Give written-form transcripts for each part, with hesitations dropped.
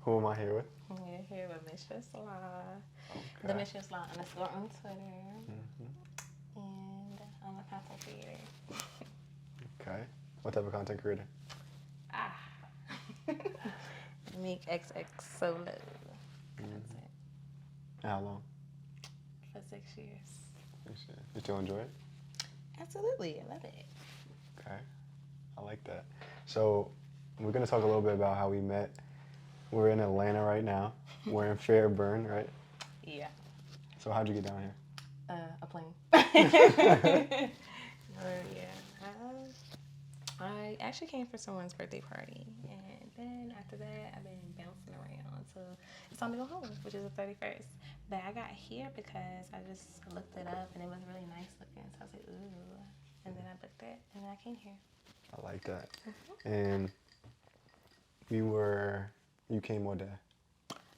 Who am I here with? We're here with Mistress La. Okay. The Mistress La underscore on Twitter. Mm-hmm. And I'm a content creator. Okay. What type of content creator? Ah. Make XX solo content How long? for 6 years. You still enjoy it? Absolutely. I love it. Okay. I like that. So we're going to talk a little bit about how we met. We're in Atlanta right now. We're in Fairburn, right? Yeah. So how'd you get down here? A plane. I actually came for someone's birthday party, and then after that, I've been bouncing around. So it's time to go home, which is the 31st. But I got here because I just looked it up, and it was really nice looking. So I was like, ooh. And then I booked it, and then I came here. I like that. And you came what day?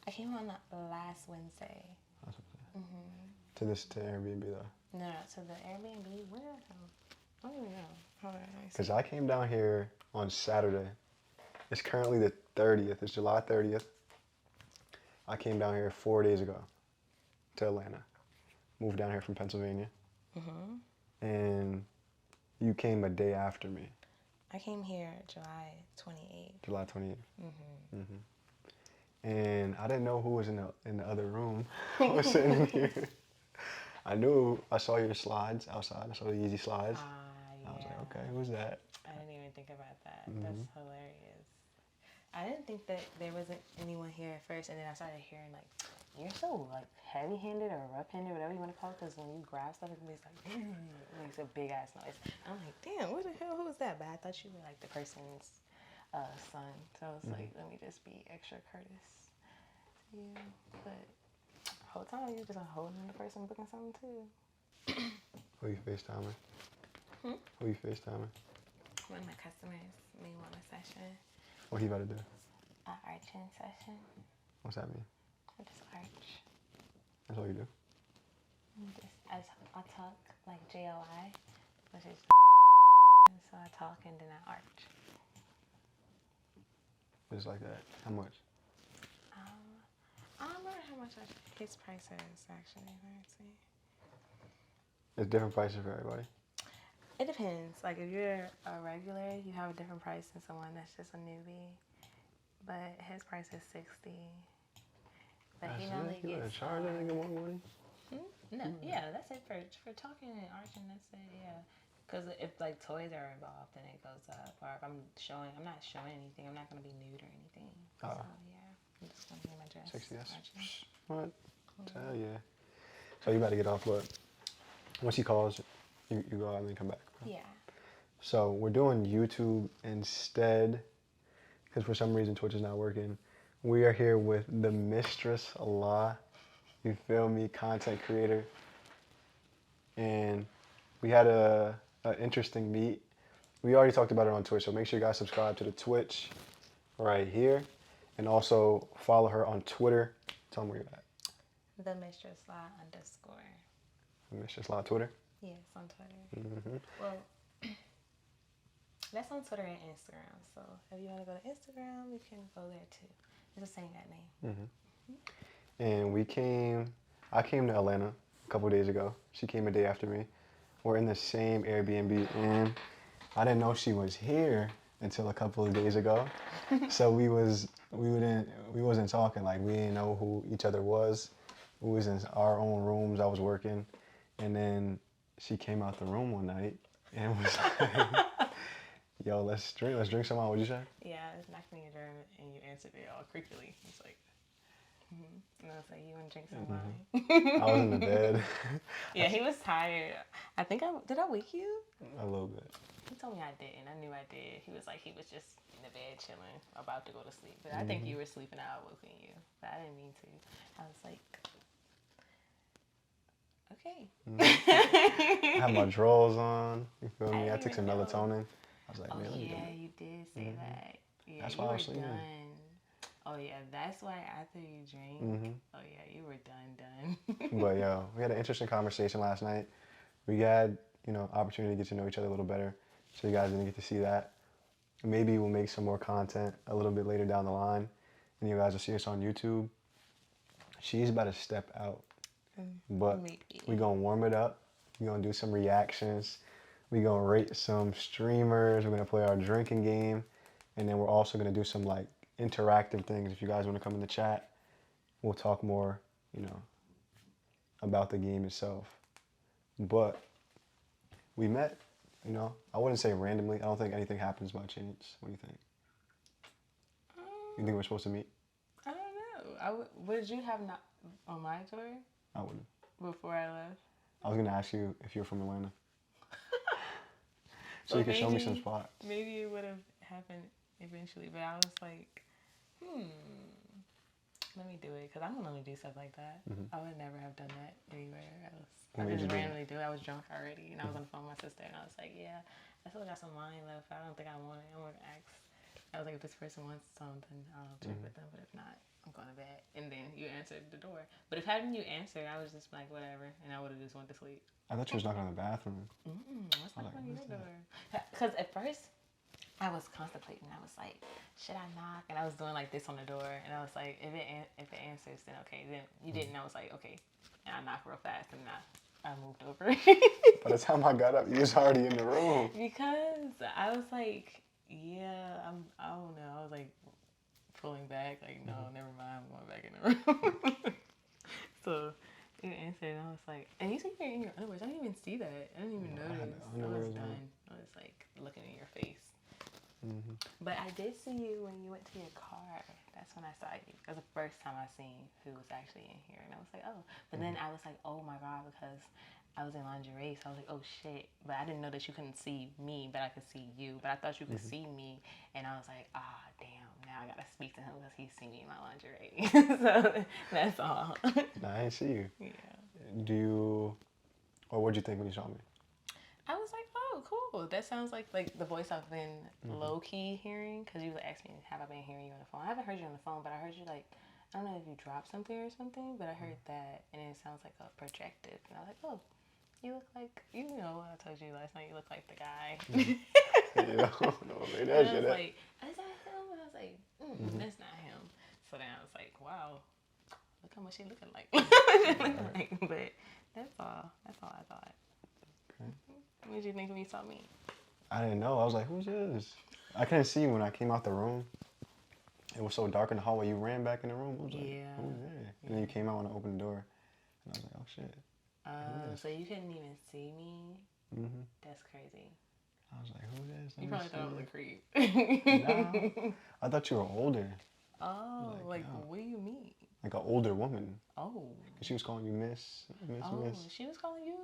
I came on the last Wednesday. To Airbnb though? No, to the Airbnb. Where? I don't even know. Hold on. Because I came down here on Saturday. It's currently the 30th. It's July 30th. I came down here 4 days ago to Atlanta. Moved down here from Pennsylvania. And you came a day after me. I came here July 28th. July 28th. And I didn't know who was in the other room. I was sitting in here. I saw your slides outside. I saw the Yeezy slides. Yeah. I was like, okay, who's that? I didn't even think about that. That's hilarious. I didn't think that there wasn't anyone here at first, and then I started hearing like, you're so like heavy-handed or rough-handed, whatever you want to call it, because when you grab stuff, it makes like, it makes a big-ass noise. I'm like, damn, what the hell, who was that? But I thought you were like the person's son, so I was like, let me just be extra courteous to you. But the whole time, you're just holding the person booking something too. Who you FaceTiming? Who you FaceTiming? One of my customers may want a session. What he about to do? An arching session. What's that mean? I just arch. That's all you do? I talk like JOI, which is so I talk and then I arch. Just like that. How much? I don't remember how much his price is actually. Let me see. It's different prices for everybody. It depends. Like if you're a regular, you have a different price than someone that's just a newbie. But his price is $60. But he normally You gets. charge a nigga more money? No, yeah, that's it for talking and arching. That's it, yeah. Because if like toys are involved, then it goes up. Or if I'm not showing anything. I'm not gonna be nude or anything. So yeah, I'm just gonna be in my dress. 60, that's arching. what? Hell yeah. So you about to get off, but once he calls, you go out and then come back. Yeah. So we're doing YouTube instead, because for some reason Twitch is not working. We are here with the Mistress La, you feel me, content creator. And we had an interesting meet. We already talked about it on Twitch, so make sure you guys subscribe to the Twitch right here. And also follow her on Twitter. Tell them where you're at. The Mistress La underscore. Mistress La Twitter? Yes, on Twitter. Well, that's on Twitter and Instagram. So if you want to go to Instagram, you can go there too. It's the same name. And I came to Atlanta a couple days ago. She came a day after me. We're in the same Airbnb, and I didn't know she was here until a couple of days ago. So we wasn't talking, like we didn't know who each other was. We was in our own rooms. I was working, and then she came out the room one night and was like, "Yo, let's drink some." What'd you say? Yeah, it's knocking your drum and you answered it all creepily. It's like, and I was like, "You want to drink some wine?" I was in the bed. Yeah, he was tired. I think did I wake you? A little bit. He told me I didn't. I knew I did. He was just in the bed chilling, about to go to sleep. But I think you were sleeping. I woke you, but I didn't mean to. I was like, okay. I had my drawers on. You feel me? I took some melatonin. I was like, man, yeah, you did say that. Yeah, That's you why I were was sleeping. done. Oh yeah, that's why after you drink. Oh yeah, you were done. But yo, we had an interesting conversation last night. We had, opportunity to get to know each other a little better. So you guys didn't get to see that. Maybe we'll make some more content a little bit later down the line. and you guys will see us on YouTube. She's about to step out, but Maybe. we gonna warm it up. We gonna do some reactions. We gonna rate some streamers. We're gonna play our drinking game, and then we're also gonna do some like interactive things. If you guys want to come in the chat, we'll talk more, you know, about the game itself. But we met, you know, I wouldn't say randomly. I don't think anything happens by chance. What do you think? You think we're supposed to meet? I don't know. Would you have not on my tour I wouldn't. before I left? I was gonna ask you if you're from Atlanta, so you could show me some spots. Maybe it would have happened eventually, but I was like, let me do it, because I don't normally do stuff like that. I would never have done that anywhere else. I just randomly do it. I was drunk already, and I was on the phone with my sister, and I was like, yeah, I still got some wine left. I don't think I want it. I'm going to ask. I was like, if this person wants something, I'll drink with them, but if not, I'm going to bed. And then you answered the door. But if hadn't you answered, I was just like, whatever, and I would have just went to sleep. I thought you was knocking on the bathroom. What's knocking on your door? Because at first, I was contemplating. I was like, should I knock? And I was doing like this on the door, and I was like, if it answers, then okay. Then you didn't. I was like, okay. And I knocked real fast, and I moved over. By the time I got up, you was already in the room. Because I was like, yeah, I don't know. I was like pulling back, like, no, never mind. I'm going back in the room. So you answered, and I was like, and you said you're in your underwear. I didn't even see that. I didn't even notice. I was done. I was like looking in your face. But I did see you when you went to your car. That's when I saw you. That was the first time I seen who was actually in here. And I was like, oh. But then I was like, oh my God, because I was in lingerie. So I was like, oh shit. But I didn't know that you couldn't see me, but I could see you. But I thought you could see me. And I was like, ah, damn. Now I got to speak to him because he see me in my lingerie. So that's all. Nah, I didn't see you. Yeah. Or what'd you think when you saw me? I was like, oh, cool. That sounds like the voice I've been low-key hearing, because you asked me, have I been hearing you on the phone? I haven't heard you on the phone, but I heard you like, I don't know if you dropped something or something, but I heard that, and it sounds like a projective. And I was like, oh, you look like, you know, I told you last night, you look like the guy. Yeah, no, man, that shit. I was like, is that him? And I was like, that's not him. So then I was like, wow, look how much he looking like. But that's all I thought. Okay. What did you think when you saw me? I didn't know. I was like, who's this? I couldn't see you when I came out the room. It was so dark in the hallway. You ran back in the room. I was like, who's there? And then you came out when I opened the door. And I was like, oh, shit. So you couldn't even see me? That's crazy. I was like, who's this? You probably thought I was a creep. Nah. I thought you were older. Oh, like what do you mean? Like an older woman. Oh. She was calling you Miss. She was calling you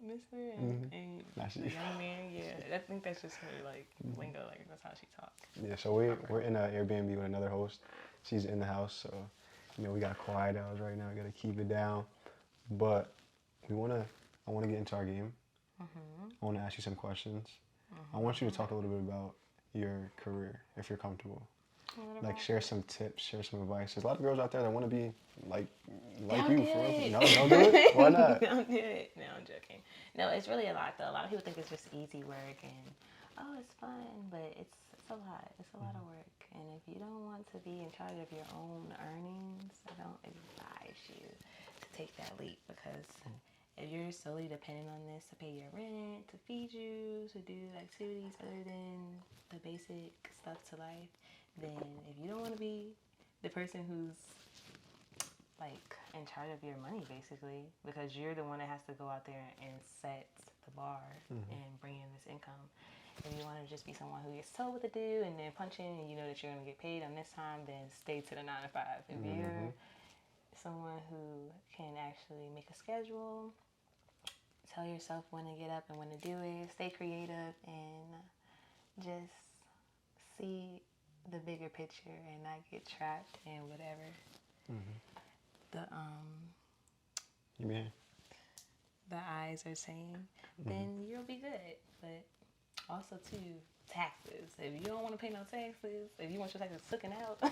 Mr. and the young man. Yeah, I think that's just her like lingo. Like that's how she talks. Yeah, so we're in an Airbnb with another host. She's in the house, so you know we got quiet hours right now. We gotta keep it down, but I wanna get into our game. I wanna ask you some questions. I want you to talk a little bit about your career, if you're comfortable. Like share some tips, share some advice. There's a lot of girls out there that want to be like you. For real. No, don't do it. Why not? Don't do it. No, I'm joking. No, it's really a lot though. A lot of people think it's just easy work and it's fun, but it's a lot. It's a lot of work. And if you don't want to be in charge of your own earnings, I don't advise you to take that leap, because if you're solely dependent on this to pay your rent, to feed you, to do activities other than the basic stuff to life, then if you don't want to be the person who's like in charge of your money basically, because you're the one that has to go out there and set the bar and bring in this income. If you want to just be someone who gets told what to do and then punch in and you know that you're going to get paid on this time, then stay to the 9 to 5. If you're someone who can actually make a schedule, tell yourself when to get up and when to do it, stay creative, and just see the bigger picture and not get trapped in whatever the eyes are saying, then you'll be good. But also too, taxes. If you don't want to pay no taxes, if you want your taxes taken out, then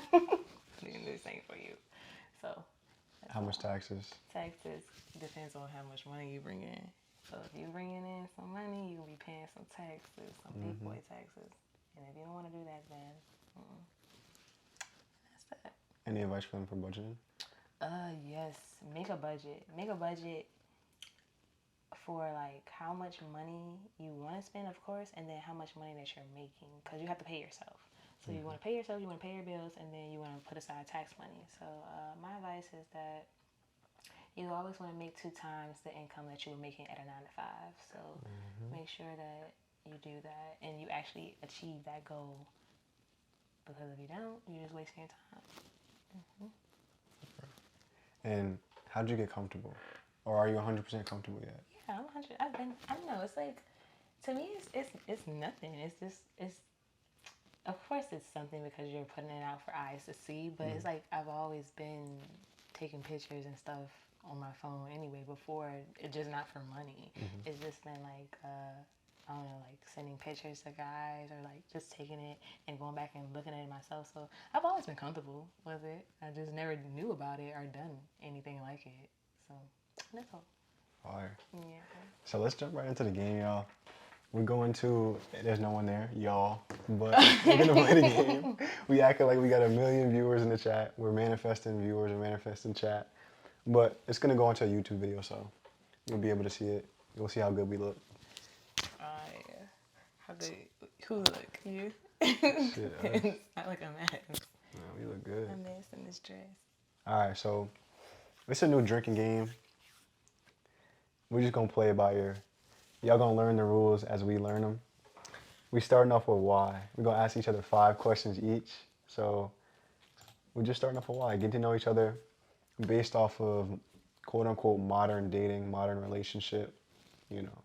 this ain't for you. So how much taxes? Taxes depends on how much money you bring in. So if you're bringing in some money, you'll be paying some taxes, some big boy taxes. And if you don't want to do that, then Any advice for them for budgeting? Yes. Make a budget. Make a budget for like how much money you want to spend, of course, and then how much money that you're making, because you have to pay yourself. So you want to pay yourself, you want to pay your bills, and then you want to put aside tax money. So my advice is that you always want to make 2 times the income that you were making at a 9 to 5. So make sure that you do that and you actually achieve that goal. Because if you don't, you're just wasting your time. And how did you get comfortable? Or are you 100% comfortable yet? Yeah, I'm 100. I don't know. It's like, to me, it's nothing. Of course it's something because you're putting it out for eyes to see, but it's like I've always been taking pictures and stuff on my phone anyway before. It's just not for money. It's just been like, I don't know, like sending pictures to guys or like just taking it and going back and looking at it myself. So I've always been comfortable with it. I just never knew about it or done anything like it. So that's all. Fire. Yeah. So let's jump right into the game, y'all. We're going to, there's no one there, y'all, but we're going to play the game. We acting like we got 1 million viewers in the chat. We're manifesting viewers and manifesting chat. But it's going to go into a YouTube video, so you'll be able to see it. You'll see how good we look. Yeah. How good? Who look? You? Shit, It's not like a mess. no, we look good. A mess in this dress. All right, so it's a new drinking game. We're just going to play it by ear. Y'all going to learn the rules as we learn them. We starting off with why. We're going to ask each other 5 questions each. So we're just starting off with why. Get to know each other based off of quote-unquote modern dating, modern relationship, you know.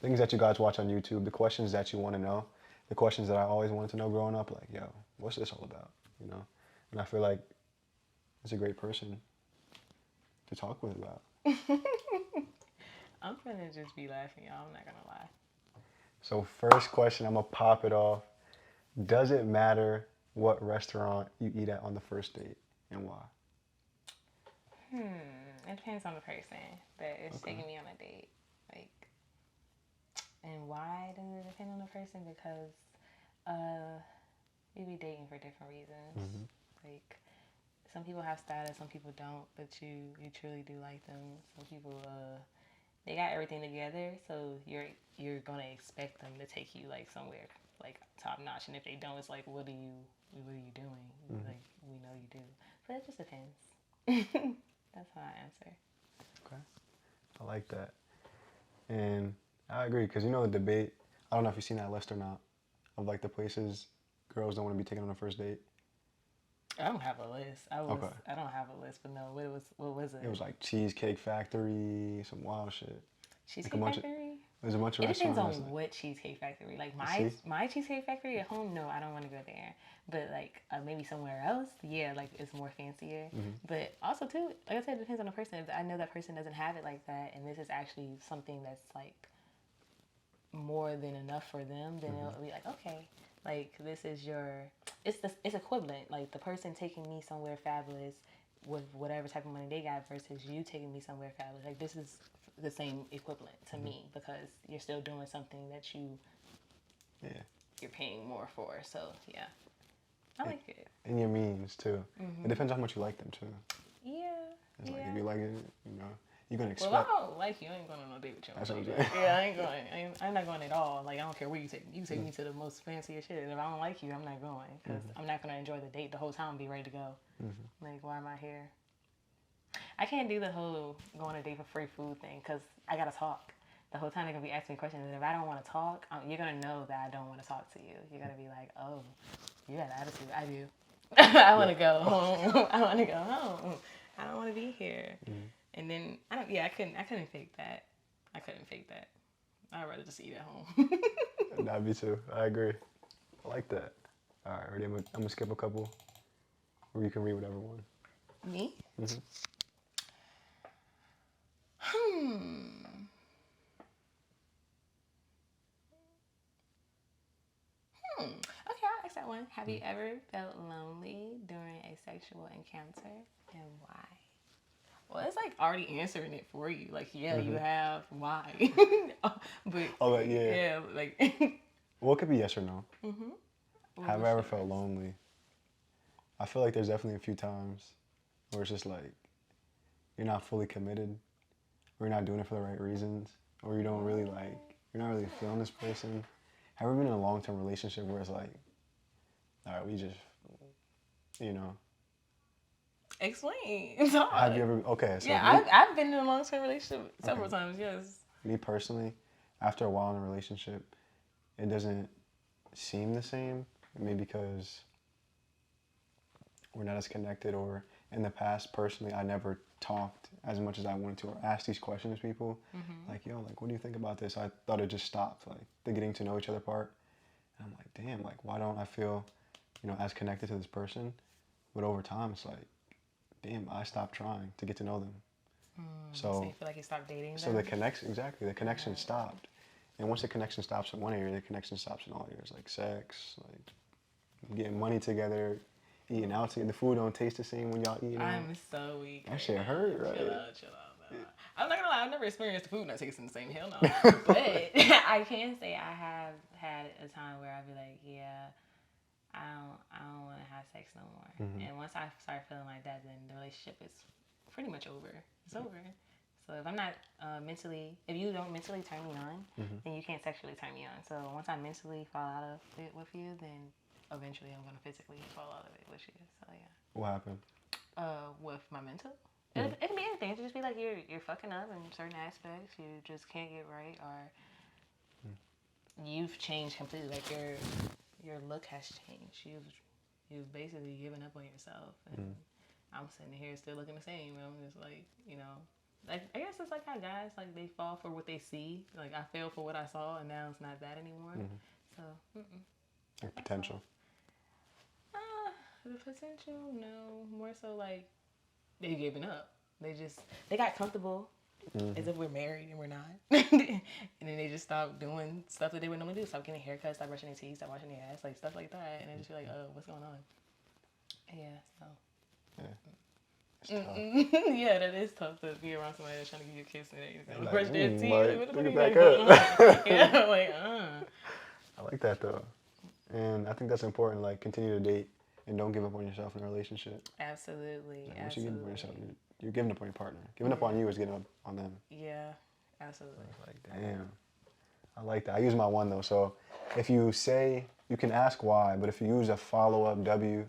Things that you guys watch on YouTube, the questions that you want to know, the questions that I always wanted to know growing up, like, yo, what's this all about, you know? And I feel like it's a great person to talk with about. I'm gonna just be laughing, y'all. I'm not gonna lie. So first question, I'm gonna pop it off. Does it matter what restaurant you eat at on the first date and why? It depends on the person that is taking me on a date. Like, and why does it depend on the person? Because we be dating for different reasons. Like, some people have status, some people don't, but you truly do like them. Some people they got everything together, so you're gonna expect them to take you like somewhere like top notch, and if they don't, it's like, what are you doing? Like, we know you do, but it just depends. That's how I answer. Okay, I like that, and I agree because you know the debate. I don't know if you've seen that list or not, of like the places girls don't want to be taken on a first date. I don't have a list. I don't have a list, but no. What was it? It was like Cheesecake Factory, some wild shit. Cheesecake like Factory? There's a bunch of It depends on restaurants. what Cheesecake Factory. Like See? my Cheesecake Factory at home, no, I don't want to go there. But like maybe somewhere else, yeah, like it's more fancier. But also too, like I said, it depends on the person. If I know that person doesn't have it like that, and this is actually something that's like more than enough for them, then it'll be like, okay, like this is it's equivalent. Like the person taking me somewhere fabulous with whatever type of money they got versus you taking me somewhere fabulous. Like this is the same equivalent to me because you're still doing something that you're paying more for. So yeah, I like it. And your means too. It depends on how much you like them too. Yeah. It's like if you like it, you know, you're gonna expect. Well, if I don't like you, I ain't going on no date with you. That's what I'm saying. Yeah, I ain't going. I'm not going at all. Like I don't care where you take me. You take me to the most fanciest shit. And if I don't like you, I'm not going because I'm not gonna enjoy the date the whole time and be ready to go. Like why am I here? I can't do the whole going on a date for free food thing because I gotta talk. The whole time they're gonna be asking me questions, and if I don't want to talk, you're gonna know that I don't want to talk to you. You're gonna be like, oh, you got an attitude. I do. I want to go home. I want to go home. I don't want to be here. And then I couldn't fake that. I'd rather just eat at home. Nah, me too. I agree. I like that. All right, ready? I'm gonna skip a couple, or you can read whatever one. Me? Okay, I'll ask that one. Have you ever felt lonely during a sexual encounter, and why? Well, it's like already answering it for you. Like, yeah, you have. Why? But yeah, like. Well, it could be yes or no. Have I ever felt lonely? I feel like there's definitely a few times where it's just like you're not fully committed, or you're not doing it for the right reasons, or you don't really like, you're not really feeling this person. Have you ever been in a long-term relationship where it's like, all right, we just, you know, Explain. have you ever, okay, so Yeah, I've been in a long-term relationship several Okay. times, yes. me personally, after a while in a relationship, it doesn't seem the same, maybe because we're not as connected, or in the past, personally, I never talked as much as I wanted to or asked these questions to people. Like, yo, like, what do you think about this? I thought it just stopped, like, the getting to know each other part. And I'm like, damn, like, why don't I feel, as connected to this person? But over time, it's like, damn, I stopped trying to get to know them. So you feel like you stopped dating So them? the connection stopped. And once the connection stops in one area, the connection stops in all areas, like sex, like getting money together, eating out together. The food don't taste the same when y'all eating out. I'm so weak. That shit hurt, right? Chill out. No. I'm not gonna lie, I've never experienced the food not tasting the same. Hell no. But I can say I have had a time where I'd be like, yeah, I don't want to have sex no more. And once I start feeling like that, then the relationship is pretty much over. It's over. So if I'm not if you don't mentally turn me on, then you can't sexually turn me on. So once I mentally fall out of it with you, then eventually I'm gonna physically fall out of it with you. So yeah. What happened? With my mental. It can be anything. It can just be like you're fucking up in certain aspects. You just can't get right, or you've changed completely. Like your look has changed. You've basically given up on yourself, and I'm sitting here still looking the same. And I'm just like, like I guess it's like how guys like they fall for what they see. Like I fell for what I saw, and now it's not that anymore. So Like potential. The potential, no. More so like they've given up. They got comfortable as if we're married and we're not. And then they just stop doing stuff that they would normally do. Stop getting haircuts, stop brushing their teeth, stop washing their ass, like stuff like that. And I just be like, what's going on? Yeah, so. Yeah. Yeah, that is tough to be around somebody that's trying to give you a kiss and they Like, brush their teeth. like, What the look fuck it is back going up. on? Yeah, I'm like, I like that though. And I think that's important, like continue to date and don't give up on yourself in a relationship. Absolutely. Like, once you give up on yourself, you're giving up on your partner. Giving up on you is giving up on them. Yeah, absolutely. Like, damn. I like that. I use my one though. So if you say, you can ask why, but if you use a follow-up W,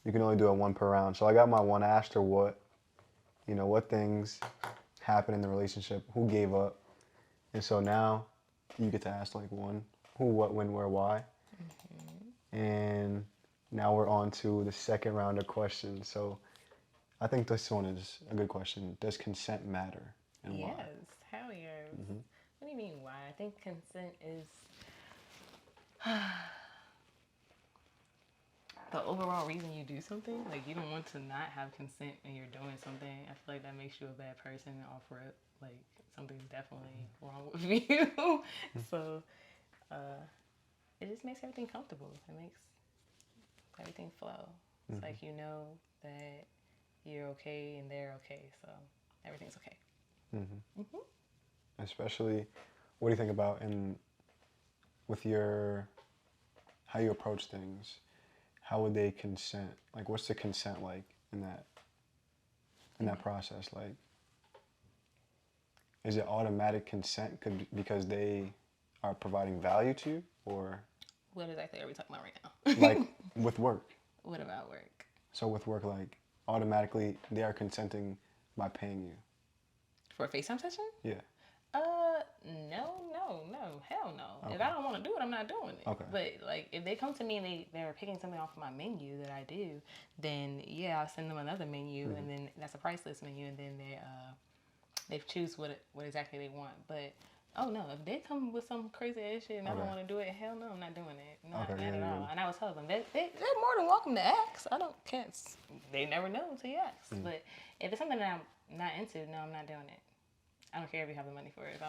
you can only do a one per round. So I got my one. I asked her what things happened in the relationship, who gave up. And so now you get to ask like one, who, what, when, where, why. And now we're on to the second round of questions. So I think this one is a good question. Does consent matter, and why? Yes, hell yes. What do you mean why? I think consent is the overall reason you do something. Like you don't want to not have consent when you're doing something. I feel like that makes you a bad person off rip. Like something's definitely wrong with you. So it just makes everything comfortable. It makes everything flow. It's like you know that you're okay and they're okay, so everything's okay. Especially, what do you think about with how you approach things? How would they consent? Like, what's the consent like in that process? Like, is it automatic consent because they are providing value to you, or What exactly are we talking about right now? like with work? What about work? So with work, like automatically they are consenting by paying you. For a FaceTime session? Yeah. No, hell no. Okay. If I don't want to do it, I'm not doing it. Okay. But like, if they come to me and they're picking something off of my menu that I do, then yeah, I'll send them another menu, and then that's a price list menu, and then they choose what exactly they want. But oh no, if they come with some crazy ass shit and I don't want to do it, hell no, I'm not doing it. Not at all. And I was telling them they're more than welcome to ask. I don't care. They never know until you ask. But if it's something that I'm not into, no, I'm not doing it. I don't care if you have the money for it.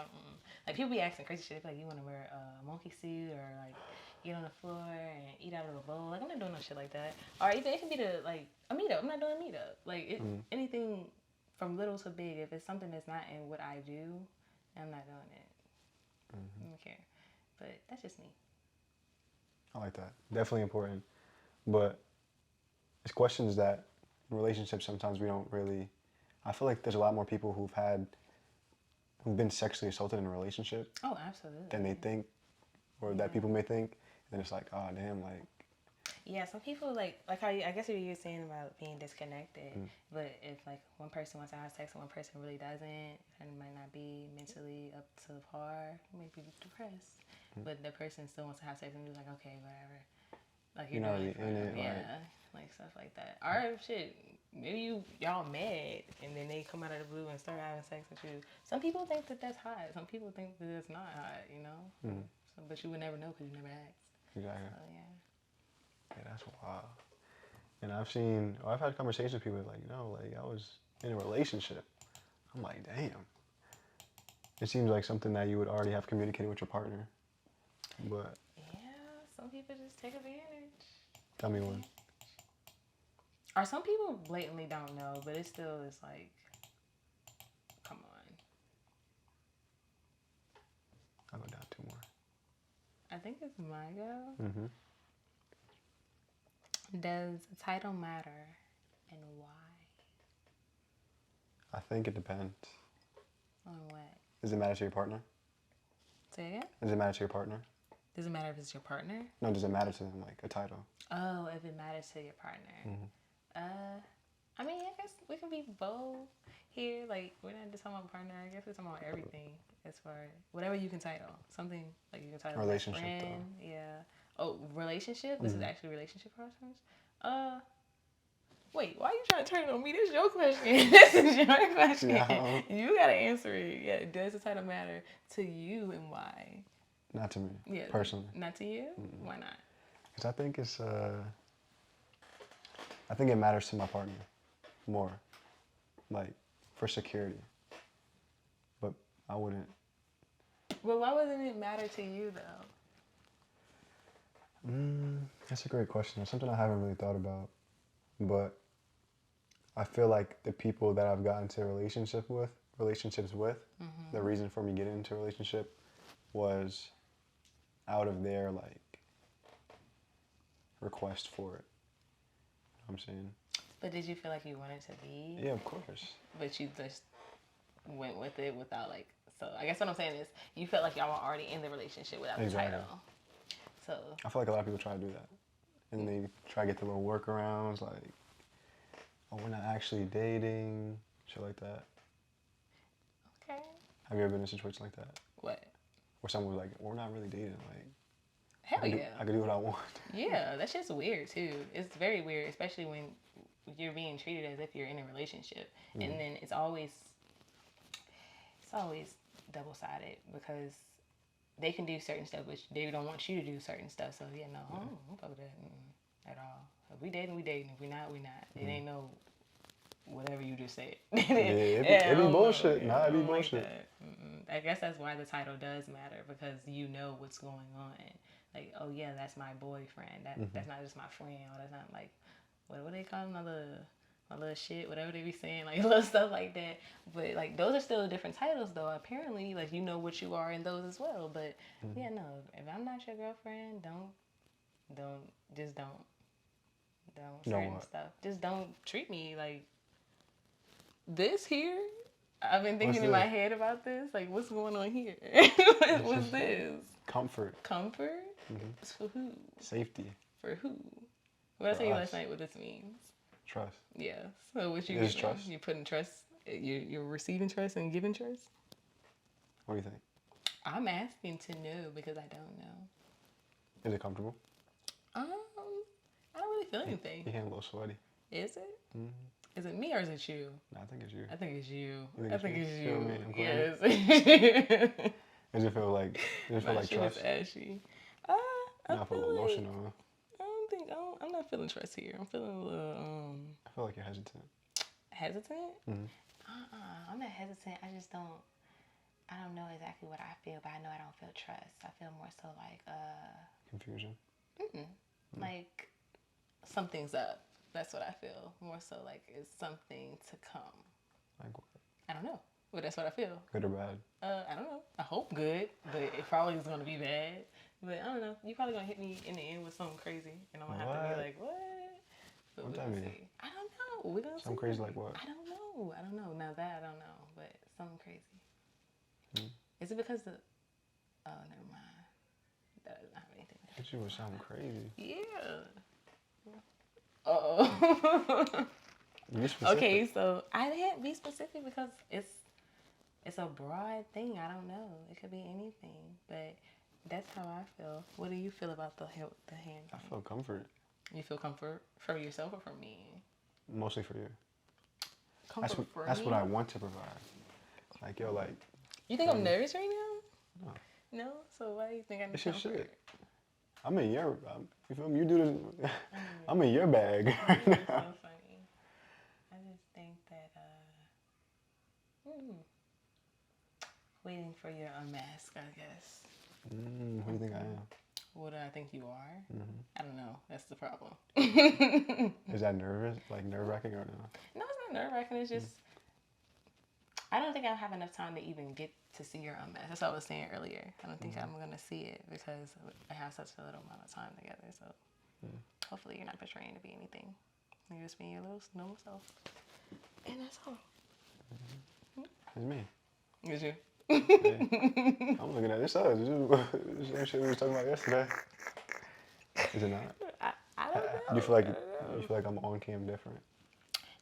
Like people be asking crazy shit. Like you want to wear a monkey suit or like get on the floor and eat out of a bowl. Like I'm not doing no shit like that. Or even it can be a meetup. I'm not doing a meetup. Like anything from little to big. If it's something that's not in what I do, I'm not doing it. I don't care. But that's just me. I like that. Definitely important. But it's questions that in relationships sometimes we don't really. I feel like there's a lot more people who've been sexually assaulted in a relationship Oh, absolutely. than they think, or that people may think. And it's like, oh damn, like. Yeah, some people like how I guess what you were saying about being disconnected. But if like one person wants to have sex and one person really doesn't, and might not be mentally up to par, maybe depressed. But the person still wants to have sex and you're like, okay, whatever. Like you're Not doing really it for in them. it, Yeah, like stuff like that. Or shit, maybe y'all mad and then they come out of the blue and start having sex with you. Some people think that that's hot. Some people think that it's not hot. You know. So, but you would never know because you never asked. Exactly. So yeah. Yeah, that's wild. And I've had conversations with people like, like I was in a relationship. I'm like, damn. It seems like something that you would already have communicated with your partner. But yeah, some people just take advantage. Tell me one. Or some people blatantly don't know, but it still is like, come on. I'll go down 2 more. I think it's my go. Mm-hmm. Does the title matter and why? I think it depends. On what? Does it matter to your partner? Say again? Does it matter to your partner? Does it matter if it's your partner? No, does it matter to them, like a title? Oh, if it matters to your partner. I mean, I guess we can be both here. Like, we're not just talking about partner. I guess we're talking about everything as far as whatever you can title. Something like you can title Relationship, friend. though. Yeah. Oh, relationship? This is actually relationship questions? Wait, why are you trying to turn it on me? This is your question. This is your question. Yeah. You gotta answer it. Yeah. Does the title matter to you and why? Not to me, Yeah. personally. Not to you? Why not? Because I think it matters to my partner more, like for security. But I wouldn't. Well, why wouldn't it matter to you though? That's a great question. It's something I haven't really thought about. But I feel like the people that I've gotten into relationships with, the reason for me getting into a relationship was out of their like request for it. You know what I'm saying? But did you feel like you wanted to be? Yeah, of course. But you just went with it without like. So I guess what I'm saying is you felt like y'all were already in the relationship without the title. So I feel like a lot of people try to do that, and they try to get the little workarounds like, oh, we're not actually dating, shit like that. Okay. Have you ever been in a situation like that? What? Where someone was like, we're not really dating, like. Hell I yeah. can do what I want. Yeah, that shit's weird too. It's very weird, especially when you're being treated as if you're in a relationship, and then it's always double-sided because they can do certain stuff, but they don't want you to do certain stuff. So yeah, no, I don't fuck with that at all. If we dating, we dating. If we not, we not. It ain't no whatever you just said. It be bullshit. Nah, it be bullshit. I guess that's why the title does matter, because you know what's going on. Like, oh yeah, that's my boyfriend. That's not just my friend. Or that's not like what do they call them? My little shit, whatever they be saying, like little stuff like that. But like those are still different titles though. Apparently, like you know what you are in those as well. But yeah, no, if I'm not your girlfriend, don't certain stuff. Just don't treat me like this here. I've been thinking in my head about this. Like, what's going on here? What's this? Comfort. Comfort? For who? Safety. For who? What I tell you last night what this means? Trust. Yeah. So what you Is trust? You're putting trust. You're receiving trust and giving trust. What do you think? I'm asking to know because I don't know. Is it comfortable? I don't really feel anything. You getting a little sweaty. Is it? Is it me or is it you? No, I think it's you. I think it's you. I think it's you. Me? I'm Yes. Does it feel like shit trust? is ashy. I feel a little lotion on. I'm not feeling trust here. I'm feeling a little I feel like you're hesitant. Hesitant? I'm not hesitant. I don't know exactly what I feel, but I know I don't feel trust. I feel more so like Confusion. Like something's up. That's what I feel. More so like it's something to come. Like what? I don't know. But that's what I feel. Good or bad? I don't know. I hope good, but it probably is going to be bad. But I don't know. You're probably going to hit me in the end with something crazy. And I'm going to have to be like, what? But What we that gonna mean? see. I don't know. We gonna Something see. crazy like what? I don't know. I don't know. Now that I don't know, but something crazy. Hmm. Is it because the? Oh, never mind. That doesn't have anything. But you was something crazy. Yeah. Uh-oh. Be specific. Okay, so I didn't be specific because it's a broad thing. I don't know. It could be anything, but that's how I feel. What do you feel about the hand? I feel comfort. You feel comfort for yourself or for me? Mostly for you. Comfort for That's me? what I want to provide. Like, yo, like. You think I'm nervous right now? No. No? So why do you think I'm It's your comfort? shit. I'm in your. You feel me? You do this. I'm in your bag right It's now. so funny. I just think that waiting for your unmask, I guess. Who do you think I am? What do I think you are? Mm-hmm. I don't know. That's the problem. Is that nerve-wracking or no? No, it's not nerve-wracking. It's just, I don't think I'll have enough time to even get to see your unmask. That's what I was saying earlier. I don't think I'm going to see it because I have such a little amount of time together. So hopefully you're not portraying to be anything. You're just being your little normal self. And that's all. It's me. Is you? Yeah. I'm looking at this side. This is the same shit we was talking about yesterday. Is it not? I don't know. You feel like I'm on cam different?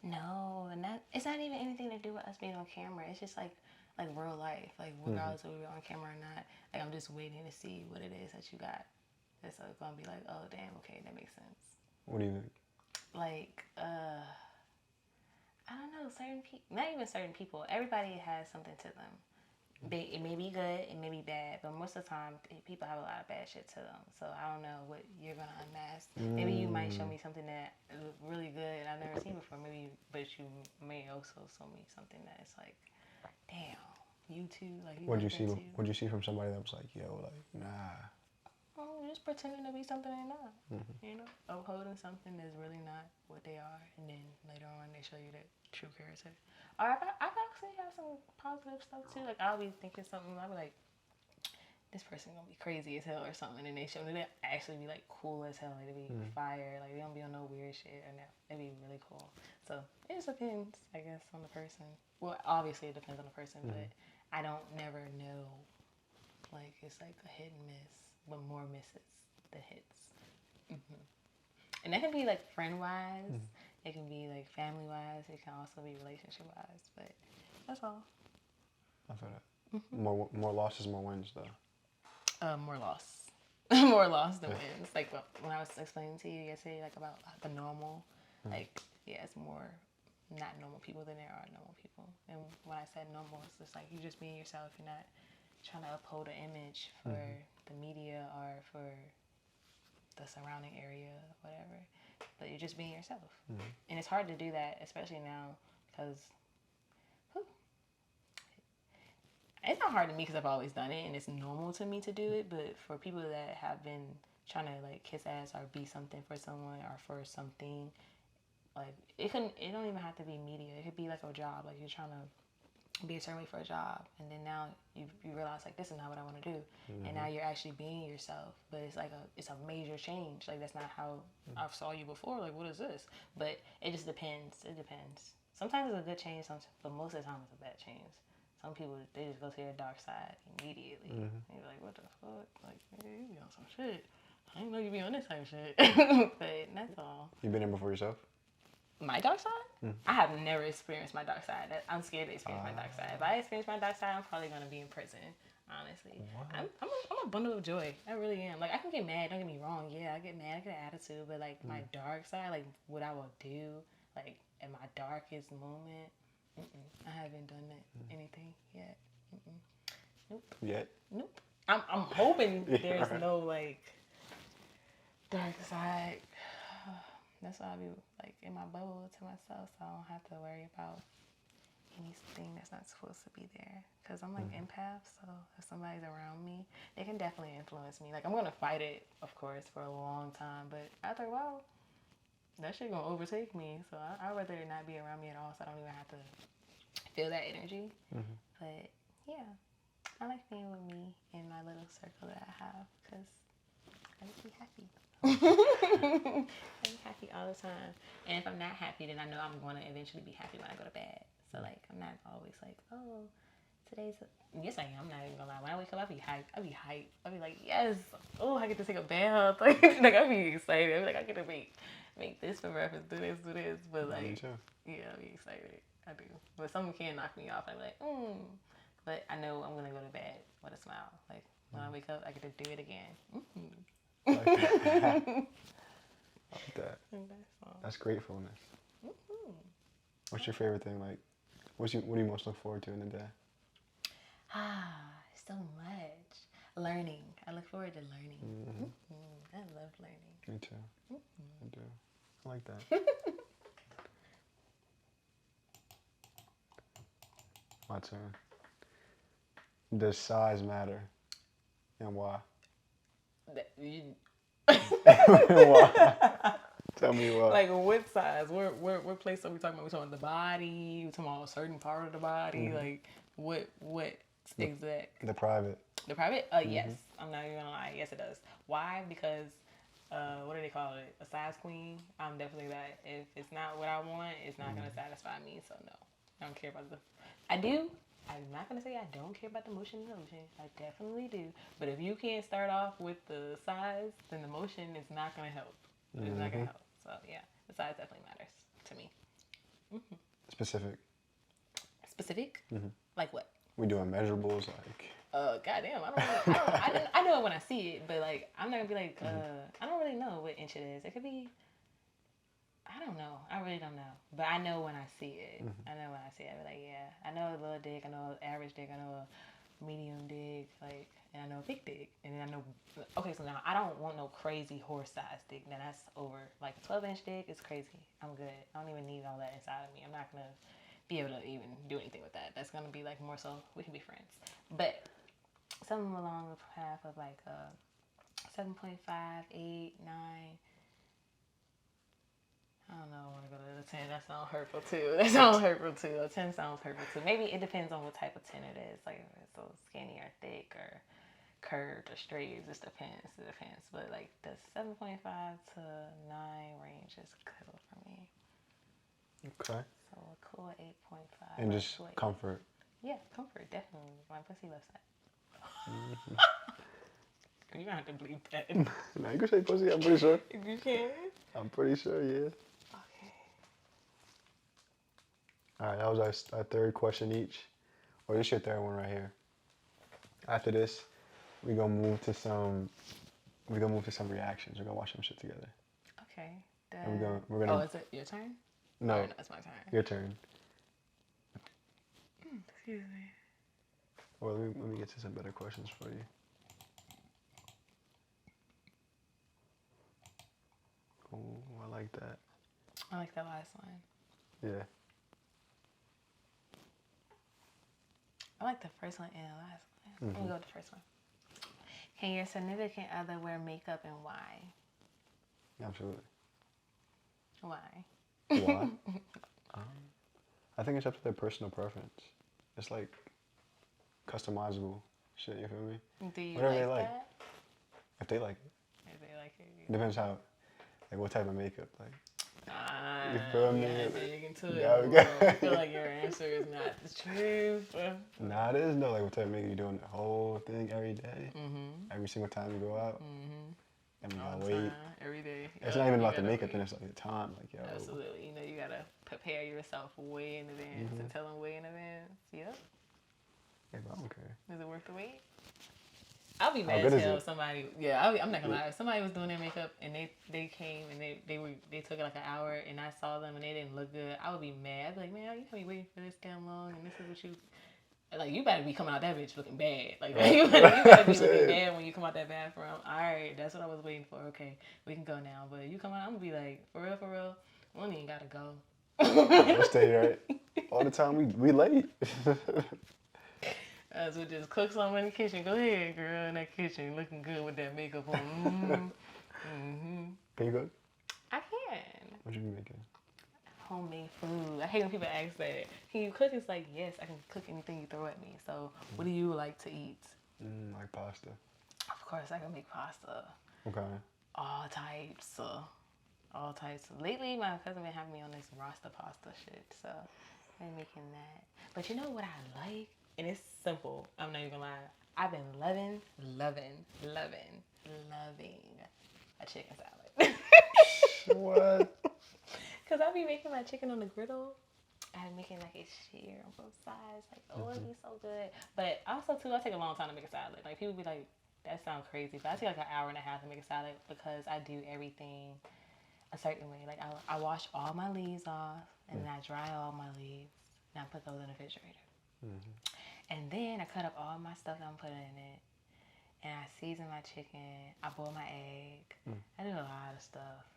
No, and it's not even anything to do with us being on camera. It's just like real life. Like regardless of whether we're on camera or not, like I'm just waiting to see what it is that you got. And so it's gonna be like, oh damn, okay, that makes sense. What do you think? Like, I don't know, certain people, not even certain people, everybody has something to them. It may be good, it may be bad, but most of the time, people have a lot of bad shit to them. So I don't know what you're gonna unmask. Maybe you might show me something that is really good and I've never seen before. But you may also show me something that's like, damn, you too. Like, What'd you see from somebody that was like, yo, like, nah. Oh, just pretending to be something they're not. You know, upholding something that's really not what they are, and then later on they show you that true character. Or I've actually have some positive stuff too. Like I'll be thinking something, I'll be like, this person gonna be crazy as hell or something, and they show me they actually be like cool as hell. Like they be fire. Like they don't be on no weird shit, or no, they be really cool. So it just depends, I guess, on the person. Well, obviously it depends on the person, but I don't never know. Like it's like a hit and miss. But more misses than hits. And that can be like friend wise, it can be like family wise, it can also be relationship wise, but that's all. I feel that. More losses, more wins though. More loss. More loss than wins. Like when I was explaining to you yesterday, like about the normal, like yeah, it's more not normal people than there are normal people. And when I said normal, it's just like you just being yourself. You're not trying to uphold an image for the media or for the surrounding area, whatever. But you're just being yourself. And it's hard to do that, especially now, because it's not hard to me because I've always done it and it's normal to me to do it. But for people that have been trying to like kiss ass or be something for someone or for something, like it don't even have to be media. It could be like a job. Like you're trying to be a certain way for a job, and then now you realize like this is not what I want to do, and now you're actually being yourself. But it's like it's a major change. Like that's not how I saw you before. Like what is this? But it just depends. It depends. Sometimes it's a good change, but most of the time it's a bad change. Some people they just go to their dark side immediately. And you're like, what the fuck? Like you be on some shit. I didn't know you be on this type of shit. But that's all. You been there before yourself? My dark side? I have never experienced my dark side. I'm scared to experience my dark side. If I experience my dark side, I'm probably going to be in prison, honestly. I'm a bundle of joy. I really am. Like, I can get mad. Don't get me wrong. Yeah, I get mad. I get an attitude. But, like, my dark side, like, what I will do, like, in my darkest moment, I haven't done anything yet. Nope. Yet? Nope. I'm hoping there's no, like, dark side. That's why I be like in my bubble to myself, so I don't have to worry about anything that's not supposed to be there. Cause I'm like empath, so if somebody's around me, they can definitely influence me. Like I'm gonna fight it, of course, for a long time, but after a while, that shit gonna overtake me. So I'd rather it not be around me at all, so I don't even have to feel that energy. But yeah, I like being with me in my little circle that I have, cause I make me happy. I'm happy all the time. And if I'm not happy, then I know I'm going to eventually be happy when I go to bed. So, like, I'm not always like, oh, yes, I am. I'm not even gonna lie. When I wake up, I be hyped. I be like, yes. Oh, I get to take a bath. Like I be excited. I be like, I get to make this for breakfast. Do this. But like, yeah, I be excited. I do. But something can knock me off. I be like, But I know I'm gonna go to bed with a smile. Like when I wake up, I get to do it again. Like that. That's gratefulness. What's your favorite thing? Like, what do you most look forward to in the day? So much. Learning. I look forward to learning. I love learning. Me too. I do. I like that. My turn. Does size matter? And why? Why? Tell me why. Like what size? What place are we talking about? We talking about the body? We talking about a certain part of the body? Like what exact? The private. The private? Yes. I'm not even gonna lie. Yes, it does. Why? Because what do they call it? A size queen. I'm definitely that. If it's not what I want, it's not gonna satisfy me. So no, I don't care about the. I do. I'm not gonna say I don't care about the motion and the ocean. I definitely do. But if you can't start off with the size, then the motion is not gonna help. It's not gonna help. So yeah, the size definitely matters to me. Specific. Specific? Like what? We doing measurables like. Goddamn, I know it when I see it, but like I'm not gonna be like, I don't really know what inch it is. It could be. I don't know. I really don't know. But I know when I see it. I know when I see it. I be like, yeah. I know a little dick. I know an average dick. I know a medium dick. Like, and I know a big dick. And then I know. Okay, so now I don't want no crazy horse size dick. Now that's over. Like a 12-inch dick is crazy. I'm good. I don't even need all that inside of me. I'm not gonna be able to even do anything with that. That's gonna be like more so we can be friends. But something along the path of like 7.5, 8, 9. I don't know. I want to go to the 10. That sounds hurtful too. A 10 sounds hurtful too. Maybe it depends on what type of 10 it is. Like if it's so skinny or thick or curved or straight. It just depends. It depends. But like the 7.5 to 9 range is cool for me. Okay. So a cool 8.5. And just comfort. Yeah, comfort, definitely. My pussy loves that. You're gonna have to bleep that. Now you can say pussy, I'm pretty sure. If you can. I'm pretty sure, yeah. Okay. Alright, that was our third question each. Or this is your third one right here. After this, we're gonna move to some reactions. We're gonna watch some shit together. Okay. And we're gonna Oh, is it your turn? No. Or it's my turn. Your turn. Excuse me. Well, let me get to some better questions for you. Oh, I like that. I like that last one. Yeah. I like the first one and the last one. I'm gonna go with the first one. Can your significant other wear makeup and why? Absolutely. Why? Why? I think it's up to their personal preference. It's like customizable shit, you feel me? Do you Whatever like they like. that? If they like it. If they like it. Depends how, like what type of makeup. Like, you feel me? Dig into it. Yeah, I feel like your answer is not the truth. Nah, it is though. Like what type of makeup you doing the whole thing every day? Every single time you go out? And you gotta wait. Every day. It's not even about the makeup, then it's like the time. Like, yo. Absolutely. You know, you gotta prepare yourself way in advance and tell them way in advance. Yep. Yeah, but I don't care. Is it worth the wait? I'll be mad good as is hell it? if somebody, I'm not gonna lie. If somebody was doing their makeup and they came and they took like an hour and I saw them and they didn't look good, I would be mad. I'd be like, man, you can't be waiting for this damn long and this is what you, like, you better be coming out that bitch looking bad. Like, you better be looking bad when you come out that bathroom. All right, that's what I was waiting for. Okay, we can go now. But you come out, I'm gonna be like, for real, we don't even gotta go. We'll stay right. All the time we late. So just cook something in the kitchen. Go ahead, girl, in that kitchen, looking good with that makeup on. Can you cook? I can. What you be making? Homemade food. I hate when people ask that. Can you cook? It's like, yes, I can cook anything you throw at me. So, what do you like to eat? Like pasta. Of course, I can make pasta. Okay. all types. All types. Lately, my cousin been having me on this Rasta pasta shit, so I'm making that. But you know what I like? And it's simple. I'm not even gonna lie. I've been loving a chicken salad. What? Cause I be making my chicken on the griddle. I'm making like a shear on both sides. Like, oh, it'd be so good. But also too, I take a long time to make a salad. Like people be like, that sounds crazy, but I take like an hour and a half to make a salad because I do everything a certain way. Like I wash all my leaves off and then I dry all my leaves and I put those in the refrigerator. And then I cut up all my stuff that I'm putting in it and I season my chicken. I boil my egg. I do a lot of stuff.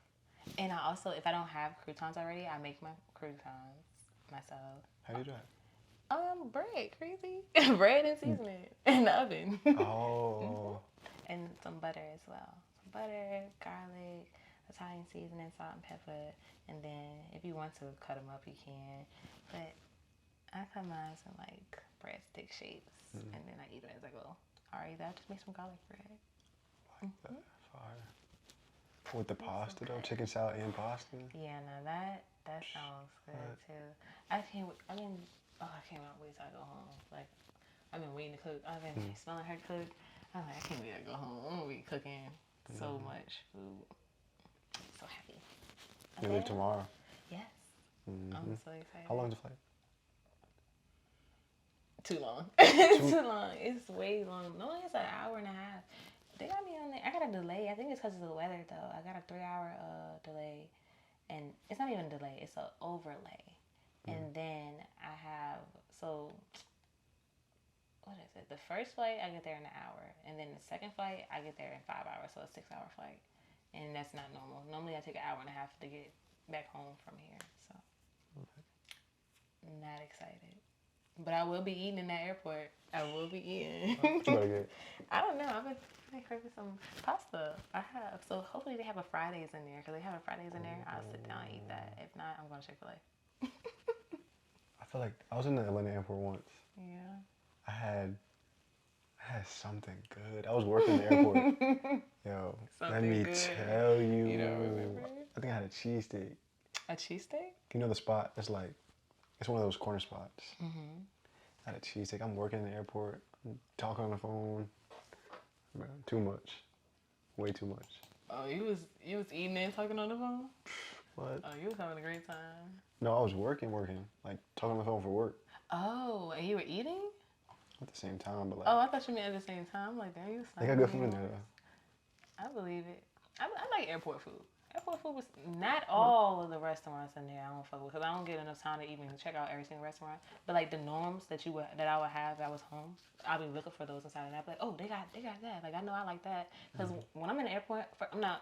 And I also, if I don't have croutons already, I make my croutons myself. How do you do that? Bread, crazy. Bread and seasoning in the oven. Oh. And some butter as well. Some butter, garlic, Italian seasoning, salt and pepper. And then if you want to cut them up, you can. But I cut mine in like breadstick shapes. And then I eat it as I go. Alright, that just makes some garlic bread. Like that. Fire. With the pasta though? Chicken salad and pasta? Yeah, no, that sounds good too. I can't wait till I go home. Like, I've been waiting to cook. I've been smelling her cook. I'm like, I can't wait to go home. I'm gonna be cooking so much food. So happy. You leave tomorrow? Yes. I'm so excited. How long's the flight? Too long. Too long. It's way long. No, it's an hour and a half. They got me on there. I got a delay. I think it's because of the weather, though. I got a 3-hour delay. And it's not even a delay. It's an overlay. And then I have, so, what is it? The first flight, I get there in an hour. And then the second flight, I get there in 5 hours. So a 6-hour flight. And that's not normal. Normally, I take an hour and a half to get back home from here. So, I'm not excited. But I will be eating in that airport. I will be eating. What you better get? I don't know. I've been craving some pasta. I have. So hopefully they have a Fridays in there. Because they have a Fridays in there. I'll sit down and eat that. If not, I'm going to Chick-fil-A. I feel like I was in the Atlanta airport once. Yeah. I had something good. I was working in the airport. Yo, let me tell you. You don't remember? I think I had a cheesesteak. A cheesesteak? You know the spot? It's like, it's one of those corner spots. I had a cheesesteak. I'm working in the airport. I'm talking on the phone. Man, too much. Way too much. Oh, you was eating and talking on the phone? What? Oh, you was having a great time. No, I was working. Like, talking on the phone for work. Oh, and you were eating? At the same time, but like... Oh, I thought you meant at the same time. I'm like, damn, you was They got good food in there, though. I believe it. I like airport food. Airport food was not all of the restaurants in there. I don't fuck with because I don't get enough time to even check out every single restaurant. But like the norms that I would have if I was home, I'll be looking for those inside, and I'll be like, oh, they got that. Like I know I like that because when I'm in the airport, I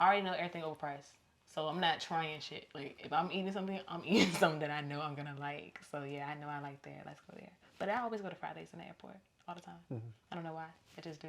already know everything overpriced. So I'm not trying shit. Like if I'm eating something, I'm eating something that I know I'm gonna like. So yeah, I know I like that. Let's go there. But I always go to Fridays in the airport all the time. I don't know why. I just do.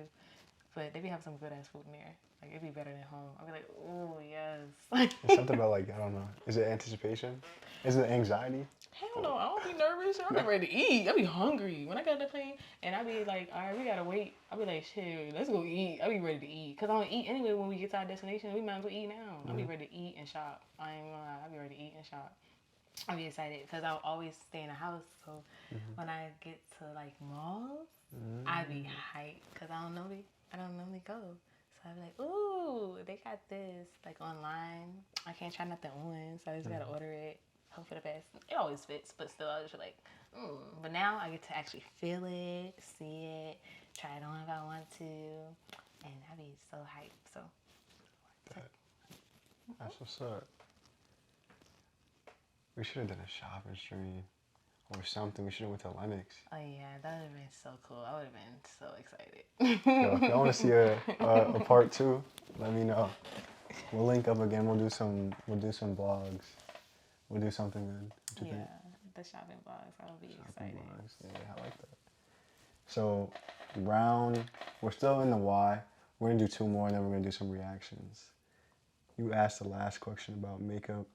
But they be having some good ass food in there. Like it'd be better than home. I'd be like, oh yes. There's something about like, I don't know. Is it anticipation? Is it anxiety? Hell no, I don't be nervous. I'm ready to eat. I be hungry. When I got on the plane and I be like, all right, we gotta wait. I be like, shit, let's go eat. I be ready to eat. Cause I'm gonna eat anyway when we get to our destination. We might as well eat now. I be ready to eat and shop. I ain't gonna lie. I be ready to eat and shop. I be excited because I'll always stay in the house. So when I get to like malls, I be hyped because I don't normally go. So I be like, ooh, they got this like online. I can't try nothing on, so I just gotta order it. Hope for the best. It always fits, but still, I just like, But now I get to actually feel it, see it, try it on if I want to, and I be so hyped. So Like that. That's what's up. We should have done a shopping stream or something. We should have went to Lennox. oh yeah, that would have been so cool. I would have been so excited. Yo, if y'all want to see a part 2, let me know. We'll link up again. We'll do some vlogs. We'll do something good. Yeah, the shopping vlogs. I would be excited. Vlogs. Yeah, I like that. So, we're still in the why. We're gonna do 2 more, and then we're gonna do some reactions. You asked the last question about makeup.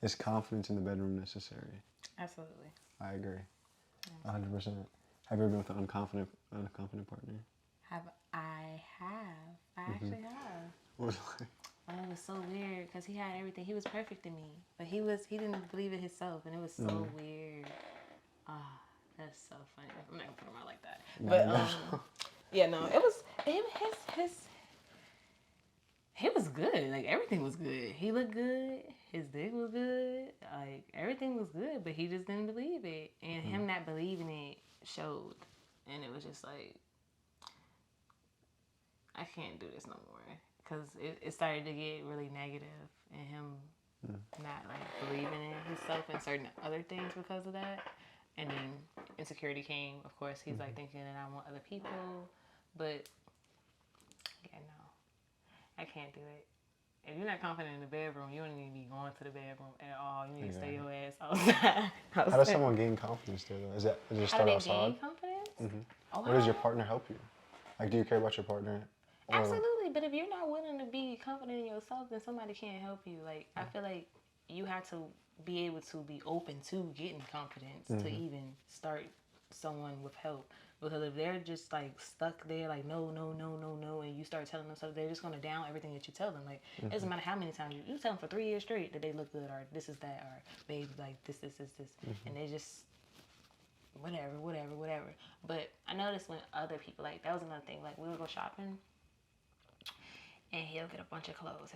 Is confidence in the bedroom necessary? Absolutely. I agree. 100%. Have you ever been with an unconfident partner? I actually have. What was it like? Oh, it was so weird because he had everything. He was perfect to me, but he didn't believe in himself, and it was so weird. Ah, that's so funny. I'm not gonna put him out like that. But yeah, no, it was his. He was good. Like everything was good. He looked good. His dick was good. Like everything was good, but he just didn't believe it, and him not believing it showed, and it was just like, I can't do this no more because it started to get really negative, and him not like believing in himself and certain other things because of that. And then insecurity came. Of course, he's like thinking that I want other people, but yeah, no, I can't do it. If you're not confident in the bedroom, you don't need to be going to the bedroom at all. You need to stay your ass outside. How does someone gain confidence there, though? Does it just How do start they outside? gain confidence? Oh, Or does your partner help you? Like, do you care about your partner? Or, absolutely, but if you're not willing to be confident in yourself, then somebody can't help you. Like, I feel like you have to be able to be open to getting confidence to even start someone with help. Because if they're just like stuck there, like no, and you start telling them stuff, they're just gonna down everything that you tell them. Like it doesn't matter how many times you tell them for 3 years straight that they look good or this is that or babe like this, and they just whatever. But I noticed when other people, like that was another thing. Like we would go shopping, and he'll get a bunch of clothes.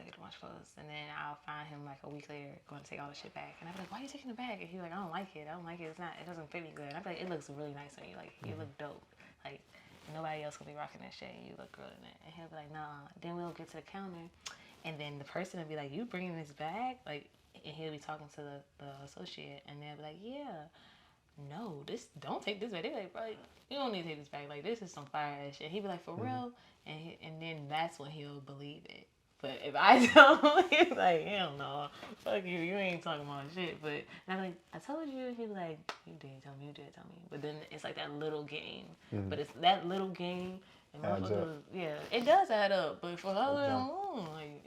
And then I'll find him like a week later going to take all the shit back. And I'll be like, why are you taking it back? And he's like, I don't like it. It doesn't fit me good. And I'll be like, it looks really nice on you. Like, you look dope. Like, nobody else will be rocking that shit and you look good in it. And he'll be like, nah. Then we'll get to the counter. And then the person will be like, you bringing this back? Like, and he'll be talking to the associate. And they'll be like, yeah. No, don't take this back. They be like, bro, you don't need to take this back. Like, this is some fire ass shit. He'd be like, for real? And then that's when he'll believe it. But if I tell him, he's like, hell no, fuck you ain't talking about shit. But and I'm like, I told you. He's like, you did tell me. But then it's like that little game. But it's that little game. And motherfuckers, yeah, it does add up. But for her, like,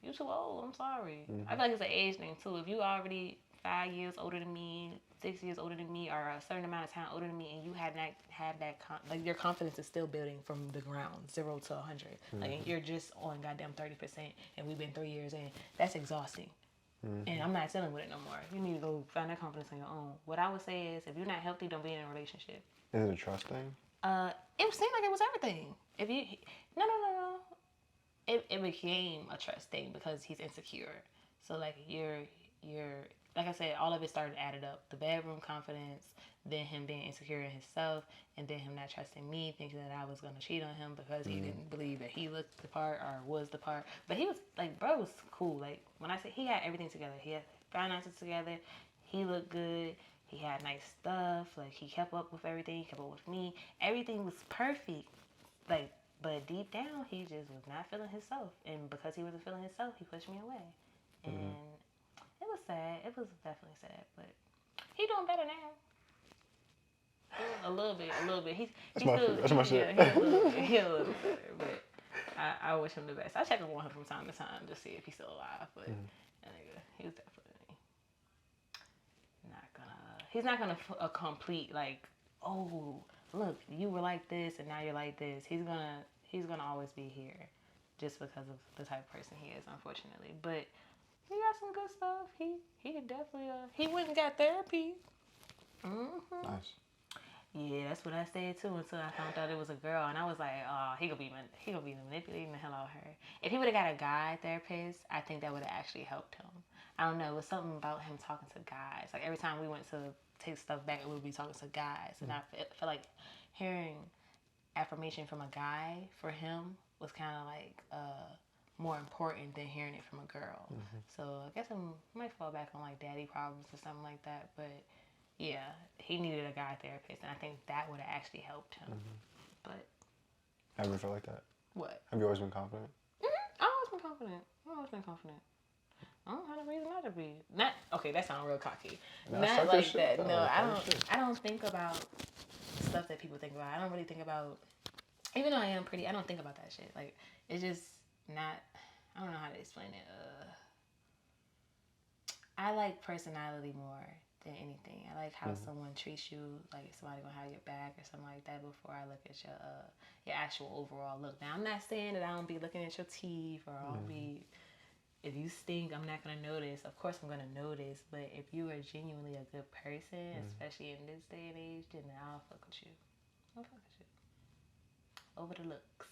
you too old. I'm sorry. I feel like it's an age thing too. If you already 5 years older than me, 6 years older than me, or a certain amount of time older than me, and you had not have that like your confidence is still building from the ground, 0 to 100. Like you're just on goddamn 30%, and we've been 3 years in. That's exhausting. And I'm not dealing with it no more. You need to go find that confidence on your own. What I would say is, if you're not healthy, don't be in a relationship. is it a trust thing? It seemed like it was everything. If you no. It became a trust thing because he's insecure. So like you're like I said, all of it started added up. The bedroom confidence, then him being insecure in himself, and then him not trusting me, thinking that I was gonna cheat on him because he didn't believe that he looked the part or was the part. But he was like, bro was cool. Like when I say he had everything together, he had finances together, he looked good, he had nice stuff, like he kept up with everything, he kept up with me. Everything was perfect. Like, but deep down, he just was not feeling himself. And because he wasn't feeling himself, he pushed me away. And it was sad. It was definitely sad. But he doing better now. A little bit. That's my shit. He a little bit better. But I wish him the best. I check up on him from time to time to see if he's still alive. But that nigga, he was definitely not gonna. He's not gonna complete like, oh, look, you were like this and now you're like this. He's gonna always be here, just because of the type of person he is, unfortunately. But he got some good stuff. He could definitely he went and got therapy. Nice. Yeah, that's what I said too until I found out it was a girl, and I was like, oh, he gonna be manipulating the hell out of her. If he would have got a guy therapist, I think that would have actually helped him. I don't know, it was something about him talking to guys. Like every time we went to take stuff back, we would be talking to guys, and I feel like hearing affirmation from a guy for him was kind of like more important than hearing it from a girl. So I guess I might fall back on like daddy problems or something like that. But yeah, he needed a guy therapist, and I think that would have actually helped him. But Have you ever felt like that? what? Have you always been confident? I've always been confident. I don't have a reason not to be. Not okay. That sounds real cocky. No, not like that. Shit. No, I don't think about stuff that people think about. I don't really think about. Even though I am pretty, I don't think about that shit. Like it's just not. I don't know how to explain it. I like personality more than anything. I like how someone treats you, like somebody gonna have your back or something like that before I look at your actual overall look. Now, I'm not saying that I don't be looking at your teeth or I don't be, if you stink, I'm not gonna notice. Of course, I'm gonna notice, but if you are genuinely a good person, especially in this day and age, then I'll fuck with you. I'll fuck with you. Over the looks,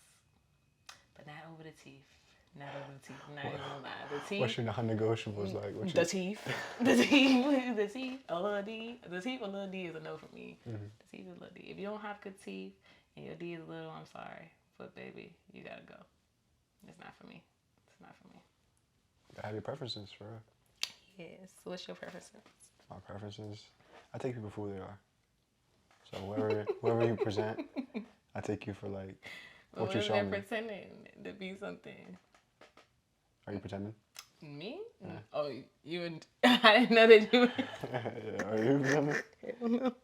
but not over the teeth. Not over the teeth. I'm not even gonna lie. The teeth. What's your non-negotiables like? The teeth. The teeth. The teeth. A little D. The teeth, a little D is a no for me. The teeth is a little D. If you don't have good teeth and your D is little, I'm sorry. But baby, you gotta go. It's not for me. It's not for me. I have your preferences for real. Yes. What's your preferences? My preferences? I take people for who they are. So whoever you present, I take you for like what you show me. Pretending to be something. Are you pretending? Me? Yeah. Oh, you and I didn't know that you. Yeah, are you pretending? Hell no.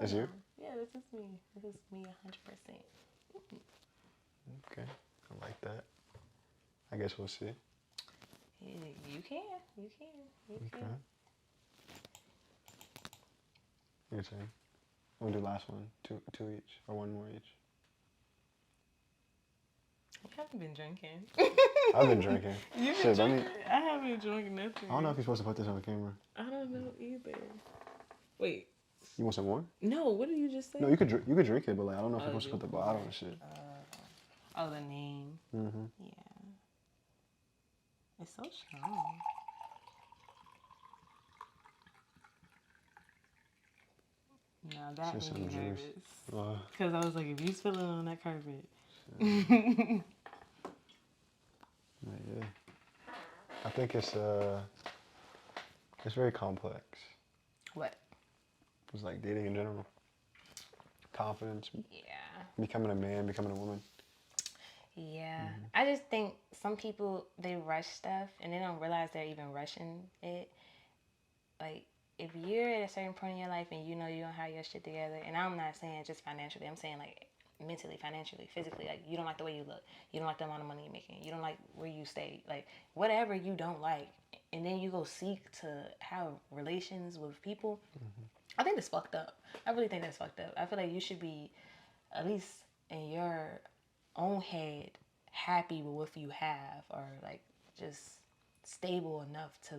It's you? Yeah, this is me. This is me 100%. Okay, I like that. I guess we'll see. Yeah, you can. Okay. Your turn. We'll do last one. Two each, or one more each. I haven't been drinking. I've been drinking. You've been drinking? I haven't drinking nothing. I don't know if you're supposed to put this on the camera. I don't know either. Wait. You want some more? No, what did you just say? No, you could drink it, but like I don't know if you're supposed to put the bottle and shit. Oh, the name. Yeah. It's so strong. No, that Just made me some nervous. juice. Because I was like, if you spill it on that carpet. Yeah. I think it's very complex. What? It's like dating in general. Confidence. Yeah. Becoming a man, becoming a woman. Yeah. I just think some people, they rush stuff and they don't realize they're even rushing it. Like, if you're at a certain point in your life and you know you don't have your shit together, and I'm not saying just financially, I'm saying like mentally, financially, physically, like you don't like the way you look, you don't like the amount of money you're making, you don't like where you stay, like whatever you don't like, and then you go seek to have relations with people, I think that's fucked up. I really think that's fucked up. I feel like you should be, at least in your own head, happy with what you have, or like just stable enough to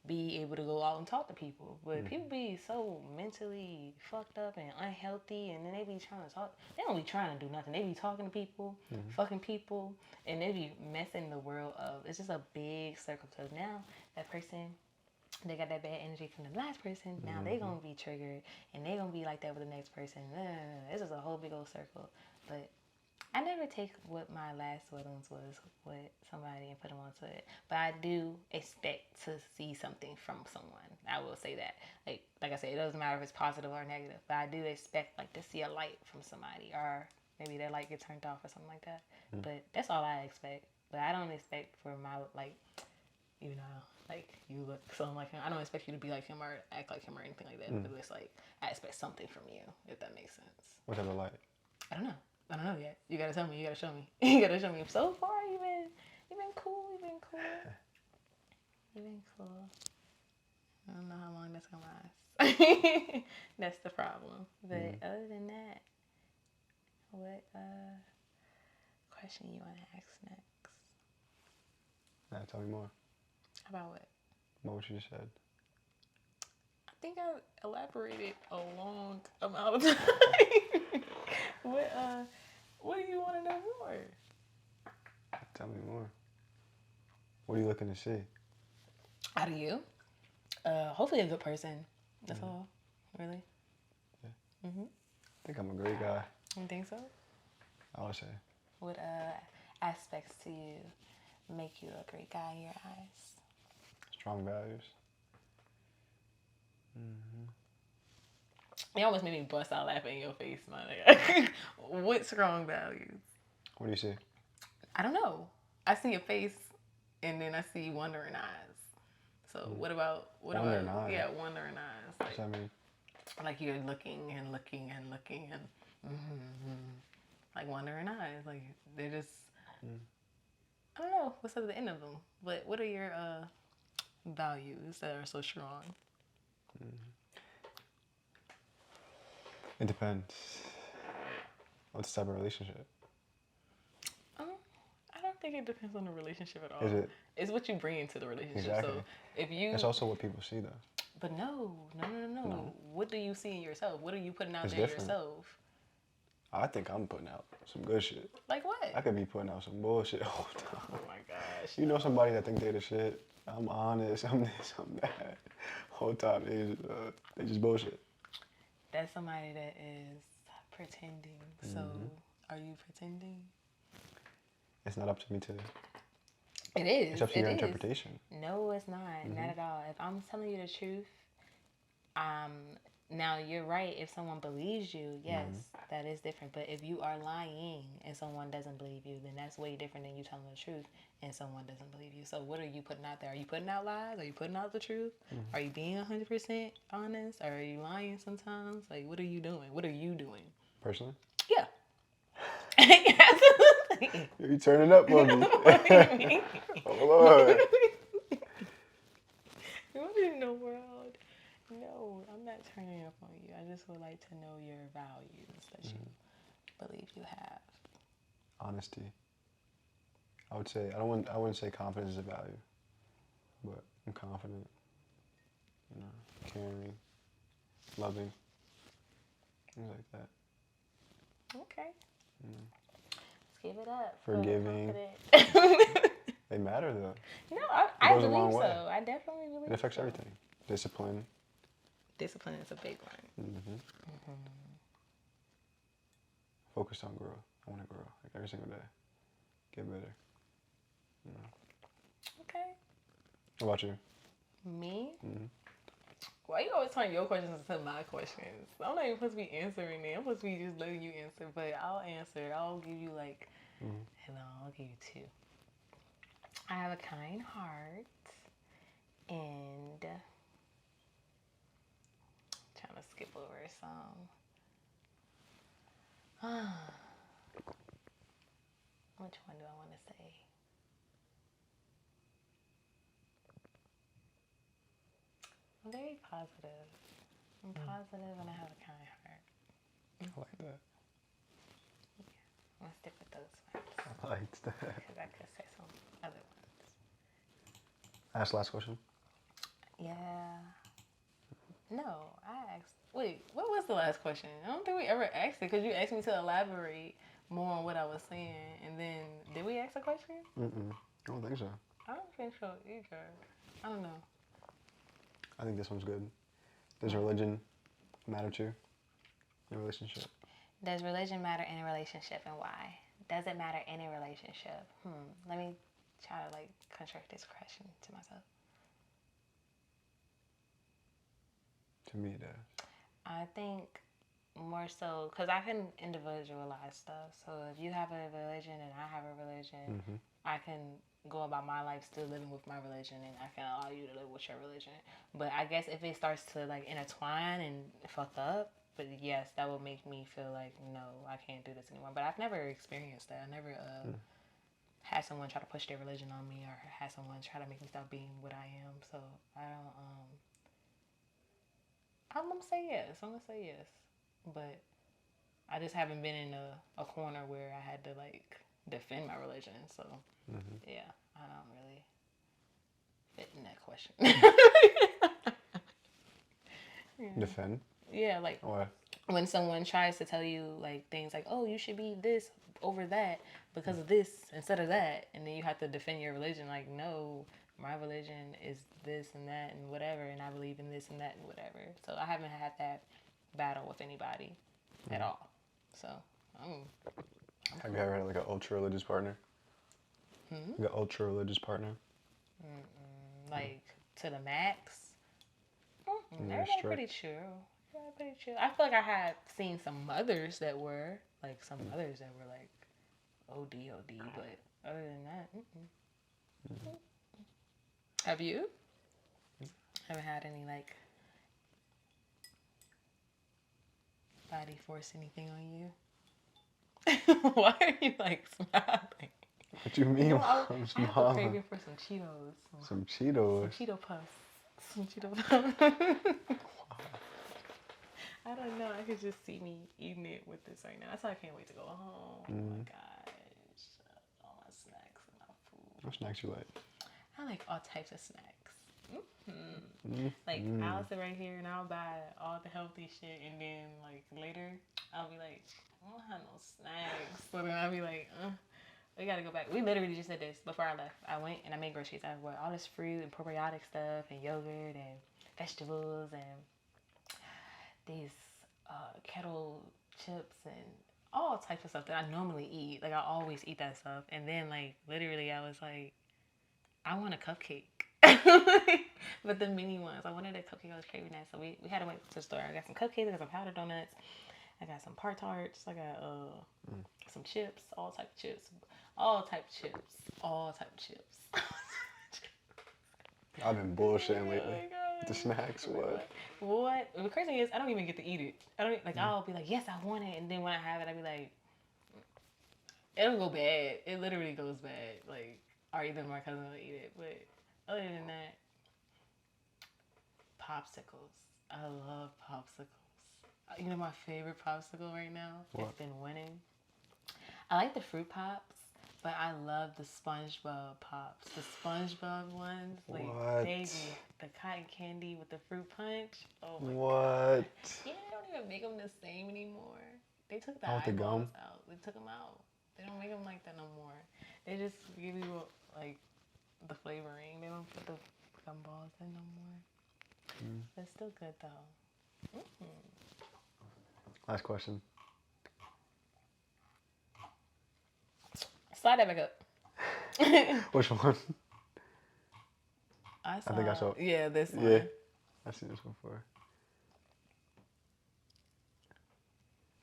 be able to go out and talk to people. But people be so mentally fucked up and unhealthy, and then they be trying to talk. They don't be trying to do nothing. They be talking to people, fucking people, and they be messing the world up. It's just a big circle. Because now that person, they got that bad energy from the last person. Now they gonna be triggered, and they gonna be like that with the next person. This is a whole big old circle. But I never take what my last feelings was with somebody and put them onto it. But I do expect to see something from someone. I will say that. Like I said, it doesn't matter if it's positive or negative. But I do expect like to see a light from somebody, or maybe their light get turned off or something like that. But that's all I expect. But I don't expect for my, like, you know, like you look something like him. I don't expect you to be like him or act like him or anything like that. But it's like I expect something from you, if that makes sense. What type of light? I don't know yet. You gotta tell me. You gotta show me. You gotta show me. So far, you've been cool. You've been cool. I don't know how long that's gonna last. That's the problem. But other than that, what question you wanna ask next? Nah, tell me more. About what? About what you just said. I think I elaborated a long amount of time. What do you want to know more? Tell me more. What are you looking to see? Out of you? Hopefully a good person. That's all. Really? Yeah. I think I'm a great guy. You think so? I would say. What aspects to you make you a great guy in your eyes? Strong values. You almost made me bust out laughing in your face, my nigga. What strong values? What do you see? I don't know. I see your face, and then I see wondering eyes. So what about Wondering eyes? Yeah, wondering eyes. What does that mean? Like you're looking and like wondering eyes. Like they're just I don't know what's at the end of them. But what are your values that are so strong? It depends. What's the type of relationship? I don't think it depends on the relationship at all. Is it? It's what you bring into the relationship. Exactly. So if you... It's also what people see, though. But no. What do you see in yourself? What are you putting out It's there different. yourself? I think I'm putting out some good shit. Like what? I could be putting out some bullshit all the time. Oh my gosh. You know somebody that think they the shit? I'm honest, I'm this, I'm that. Whole time they just bullshit. That's somebody that is pretending. So are you pretending? It's not up to me to... It is. It's up to your interpretation. No, it's not. Not at all. If I'm telling you the truth, now you're right. If someone believes you, yes, that is different. But if you are lying and someone doesn't believe you, then that's way different than you telling the truth and someone doesn't believe you. So what are you putting out there? Are you putting out lies? Are you putting out the truth? Are you being 100% honest? Or are you lying sometimes? Like, what are you doing? What are you doing? Personally? Yeah. Absolutely. You turning up on me. What do you mean? Oh, Lord. What in the world? No, I'm not turning up on you. I just would like to know your values that you believe you have. Honesty. I would say, I wouldn't say confidence is a value, but I'm confident, you know, caring, loving, things like that. Okay. Let's give it up. Forgiving. They matter, though. No, I goes a long believe way. so. I definitely believe so. It affects everything. Discipline. Discipline is a big one. Focus on growth. I want to grow, like, every single day. Get better. You know. Okay. What about you? Me? Why you always turn your questions into my questions? I'm not even supposed to be answering it. I'm supposed to be just letting you answer, but I'll answer. I'll give you like, I'll give you two. I have a kind heart, and trying to skip over some. Which one do I want to say? I'm very positive. I'm positive and I have a kind heart. I like that. Yeah, I'm going to stick with those ones. I liked that. Because I could say some other ones. Ask the last question. Yeah. No, I asked. Wait, what was the last question? I don't think we ever asked it because you asked me to elaborate more on what I was saying. And then, did we ask a question? I don't think so. I don't think so either. I don't know. I think this one's good. Does religion matter to you in a relationship? Does religion matter in a relationship and why? Does it matter in a relationship? Let me try to like construct this question to myself. To me, it does. I think more so because I can individualize stuff. So if you have a religion and I have a religion, I can go about my life still living with my religion, and I can allow you to live with your religion. But I guess if it starts to like intertwine and fuck up, but yes, that would make me feel like no, I can't do this anymore. But I've never experienced that. I never had someone try to push their religion on me or had someone try to make me stop being what I am. So I don't. I'm gonna say yes. But I just haven't been in a corner where I had to like defend my religion. So yeah, I don't really fit in that question. Yeah. Defend? Yeah, like when someone tries to tell you like things like, oh, you should be this over that because of this instead of that, and then you have to defend your religion. Like, no, my religion is this and that and whatever, and I believe in this and that and whatever. So I haven't had that battle with anybody at all. So have you ever had like an ultra religious partner? Like an ultra religious partner? Like to the max. They're pretty chill. I feel like I had seen some mothers that were like OD, but other than that, Have you? Haven't had any like body force anything on you? Why are you like smiling? What do you mean? I'm smiling. I have a craving for some Cheetos. Some Cheetos? Some Cheeto puffs. Some Cheeto puffs. I don't know. I could just see me eating it with this right now. That's why I can't wait to go home. Oh my gosh. All my snacks and my food. What snacks you like? I like all types of snacks. Like, I'll sit right here and I'll buy all the healthy shit, and then, like, later, I'll be like, I don't have no snacks. So then I'll be like, we gotta go back. We literally just did this before I left. I went and I made groceries. I bought all this fruit and probiotic stuff and yogurt and vegetables and these kettle chips and all types of stuff that I normally eat. Like, I always eat that stuff. And then, like, literally, I was like, I want a cupcake. But the mini ones. I wanted a cupcake. I was craving that. So we had to wait to the store. I got some cupcakes. I got some powdered donuts. I got some Tarts. I got some chips. All type of chips. All type of chips. All type of chips. I've been bullshitting lately. The snacks, what? What? The crazy thing is, I don't even get to eat it. I don't like. I'll be like, yes, I want it, and then when I have it, I'll be like, it'll go bad. It literally goes bad. Like, or even my cousin will eat it. But other than that, popsicles. I love popsicles. You know my favorite popsicle right now? What? It's been winning. I like the fruit pops, but I love the SpongeBob pops. The SpongeBob ones, like, What? baby, the cotton candy with the fruit punch. Oh my god. What? Yeah, they don't even make them the same anymore. They took the Oh, with the eyeballs gum? out. They took them out. They don't make them like that no more. They just give you, like, the flavoring. They don't put the gumballs in no more. It's still good though. Last question. Slide that back up. Which one? I think I saw. Yeah, this one. Yeah. I've seen this one before.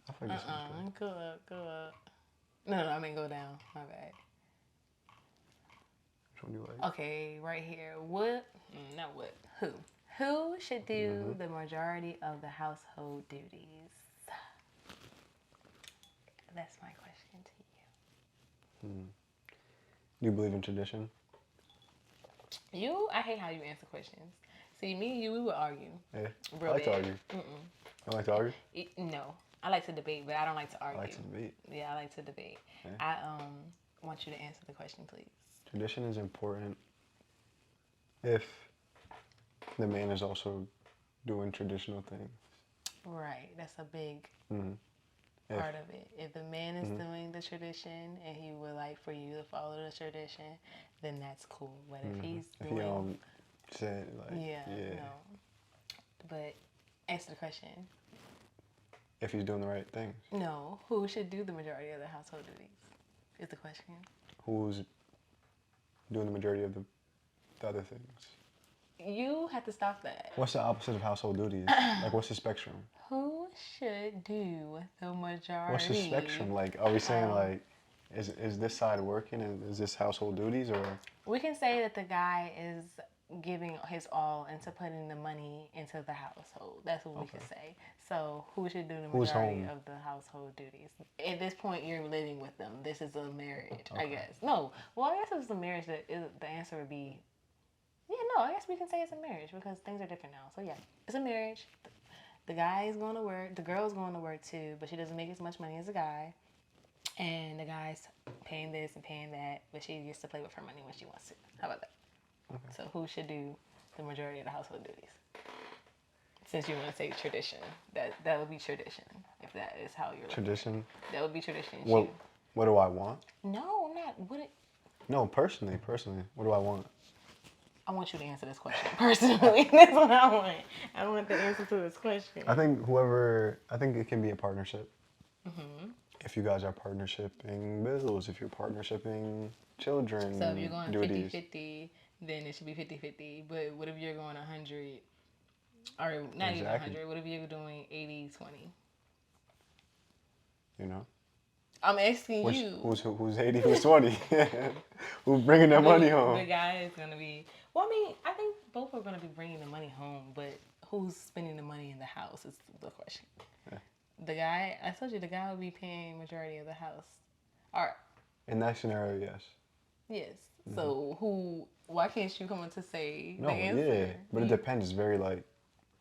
I forget something. Go up. No, I mean go down. My bad. Which one do you like? Okay, right here. What? Not what. Who? Who should do the majority of the household duties? That's my question to you. Do you believe in tradition? I hate how you answer questions. See, me and you, we would argue. Yeah. Real I like to bad. argue. I like to argue? No. I like to debate, but I don't like to argue. I like to debate. Yeah, I like to debate. Yeah. I want you to answer the question, please. Tradition is important if the man is also doing traditional things. Right. That's a big If, part of it. If the man is doing the tradition and he would like for you to follow the tradition, then that's cool. But if he's if doing... he don't say it, like, no. But answer the question. If he's doing the right things. No. Who should do the majority of the household duties is the question. Who's doing the majority of the other things? You have to stop that. What's the opposite of household duties? Like, what's the spectrum? Who should do the majority? What's the spectrum? Like, are we saying, like, is this side working and is this household duties, or? We can say that the guy is giving his all into putting the money into the household. That's what we can say. So who should do the majority of the household duties? At this point, you're living with them. This is a marriage, I guess. No. Well, I guess if it's a marriage, the answer would be, yeah, no, I guess we can say it's a marriage because things are different now. So yeah, it's a marriage. The guy is going to work. The girl's going to work too, but she doesn't make as much money as the guy. And the guy's paying this and paying that, but she gets to play with her money when she wants to. How about that? Okay. So who should do the majority of the household duties? Since you want to say tradition, that would be tradition. If that is how you're tradition. That would be tradition. What do I want? No, not what. No, personally, what do I want? I want you to answer this question personally. That's what I want. I want the answer to this question. I think it can be a partnership. If you guys are partnershiping bills, if you're partnershiping children, so if you're going duties. 50-50, then it should be 50-50. But what if you're going 100, or not even 100? What if you're doing 80-20? You know? I'm asking you. Who's 80, who's 20? Who's bringing that money home? The guy is going to be... Well, I mean, I think both are going to be bringing the money home, but who's spending the money in the house is the question. Yeah. The guy... I told you the guy would be paying majority of the house. All right. In that scenario, yes. Yes. So why can't you come on to say no, the answer? Yeah, but it depends. It's very, like...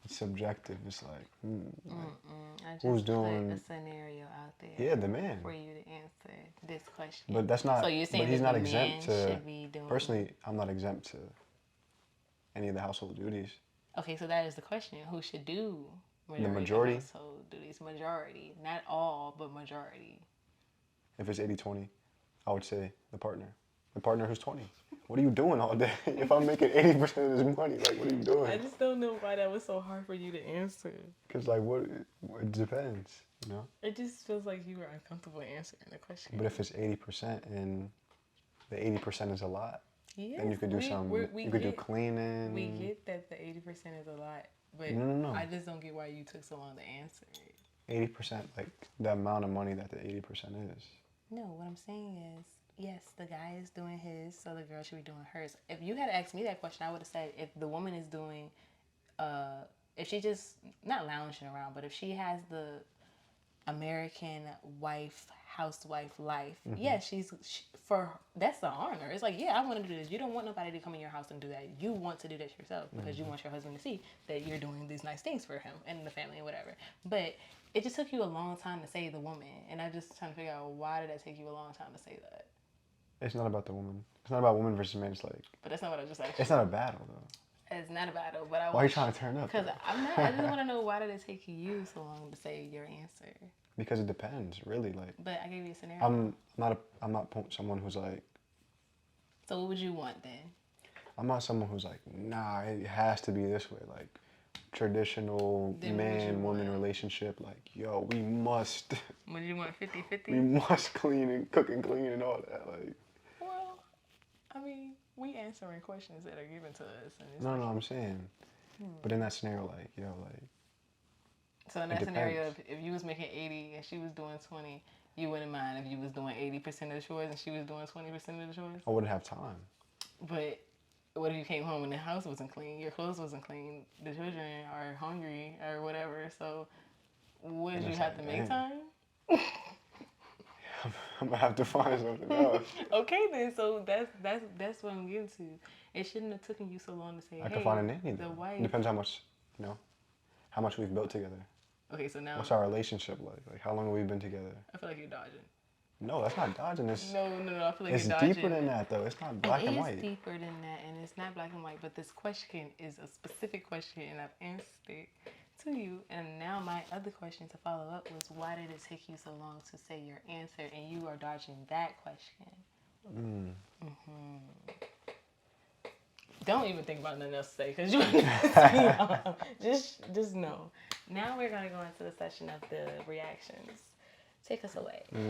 It's subjective. It's like, I just who's put doing a scenario out there. Yeah, the man. For you to answer this question. But that's not. So you're saying but he's that not the exempt man to. should be doing. Personally, I'm not exempt to any of the household duties. Okay, so that is the question. Who should do The majority? of household duties? Majority, not all, but majority. If it's 80-20, I would say the partner. The partner who's 20. What are you doing all day? If I'm making 80% of this money, like, what are you doing? I just don't know why that was so hard for you to answer. Because, like, it depends, you know? It just feels like you were uncomfortable answering the question. But if it's 80% and the 80% is a lot, yes, then you could do you could do cleaning. We get that the 80% is a lot, but No. I just don't get why you took so long to answer it. 80%, like, the amount of money that the 80% is. No, what I'm saying is, yes, the guy is doing his, so the girl should be doing hers. If you had asked me that question, I would have said if the woman is doing, if she just, not lounging around, but if she has the American wife, housewife life, yeah, that's the honor. It's like, yeah, I want to do this. You don't want nobody to come in your house and do that. You want to do that yourself because you want your husband to see that you're doing these nice things for him and the family and whatever. But it just took you a long time to say the woman, and I'm just trying to figure out why did that take you a long time to say that. It's not about the woman. It's not about woman versus man. It's like. But that's not what I just asked. It's not a battle though. It's not a battle, but Why are you trying to turn up? Because I'm not. I just want to know why did it take you so long to say your answer? Because it depends, really. Like. But I gave you a scenario. I'm not someone who's like. So what would you want then? I'm not someone who's like, nah, it has to be this way. Like, traditional man-woman relationship. Like, yo, we must. Would you want 50-50? We must clean and cook and clean and all that. Like. Well, I mean, we answering questions that are given to us. And No, I'm saying. But in that scenario, like, yo, like. So in that scenario, if you was making 80 and she was doing 20, you wouldn't mind if you was doing 80% of the chores and she was doing 20% of the chores? I wouldn't have time. But what if you came home and the house wasn't clean, your clothes wasn't clean, the children are hungry or whatever? So would you have to make time? I'm gonna have to find something else. Okay then, so that's what I'm getting to. It shouldn't have taken you so long to say, I can find a nanny. The wife. Depends how much, how much we've built together. Okay, so now. What's our relationship like? Like, how long have we been together? I feel like you're dodging. No, that's not dodging. No, I feel like it's you're dodging. deeper than that, though. It's not black and white. It is deeper than that, and it's not black and white. But this question is a specific question, and I've answered it to you. And now my other question to follow up was, why did it take you so long to say your answer? And you are dodging that question. Don't even think about nothing else to say, because you just know. Now we're gonna go into the session of the reactions. Take us away.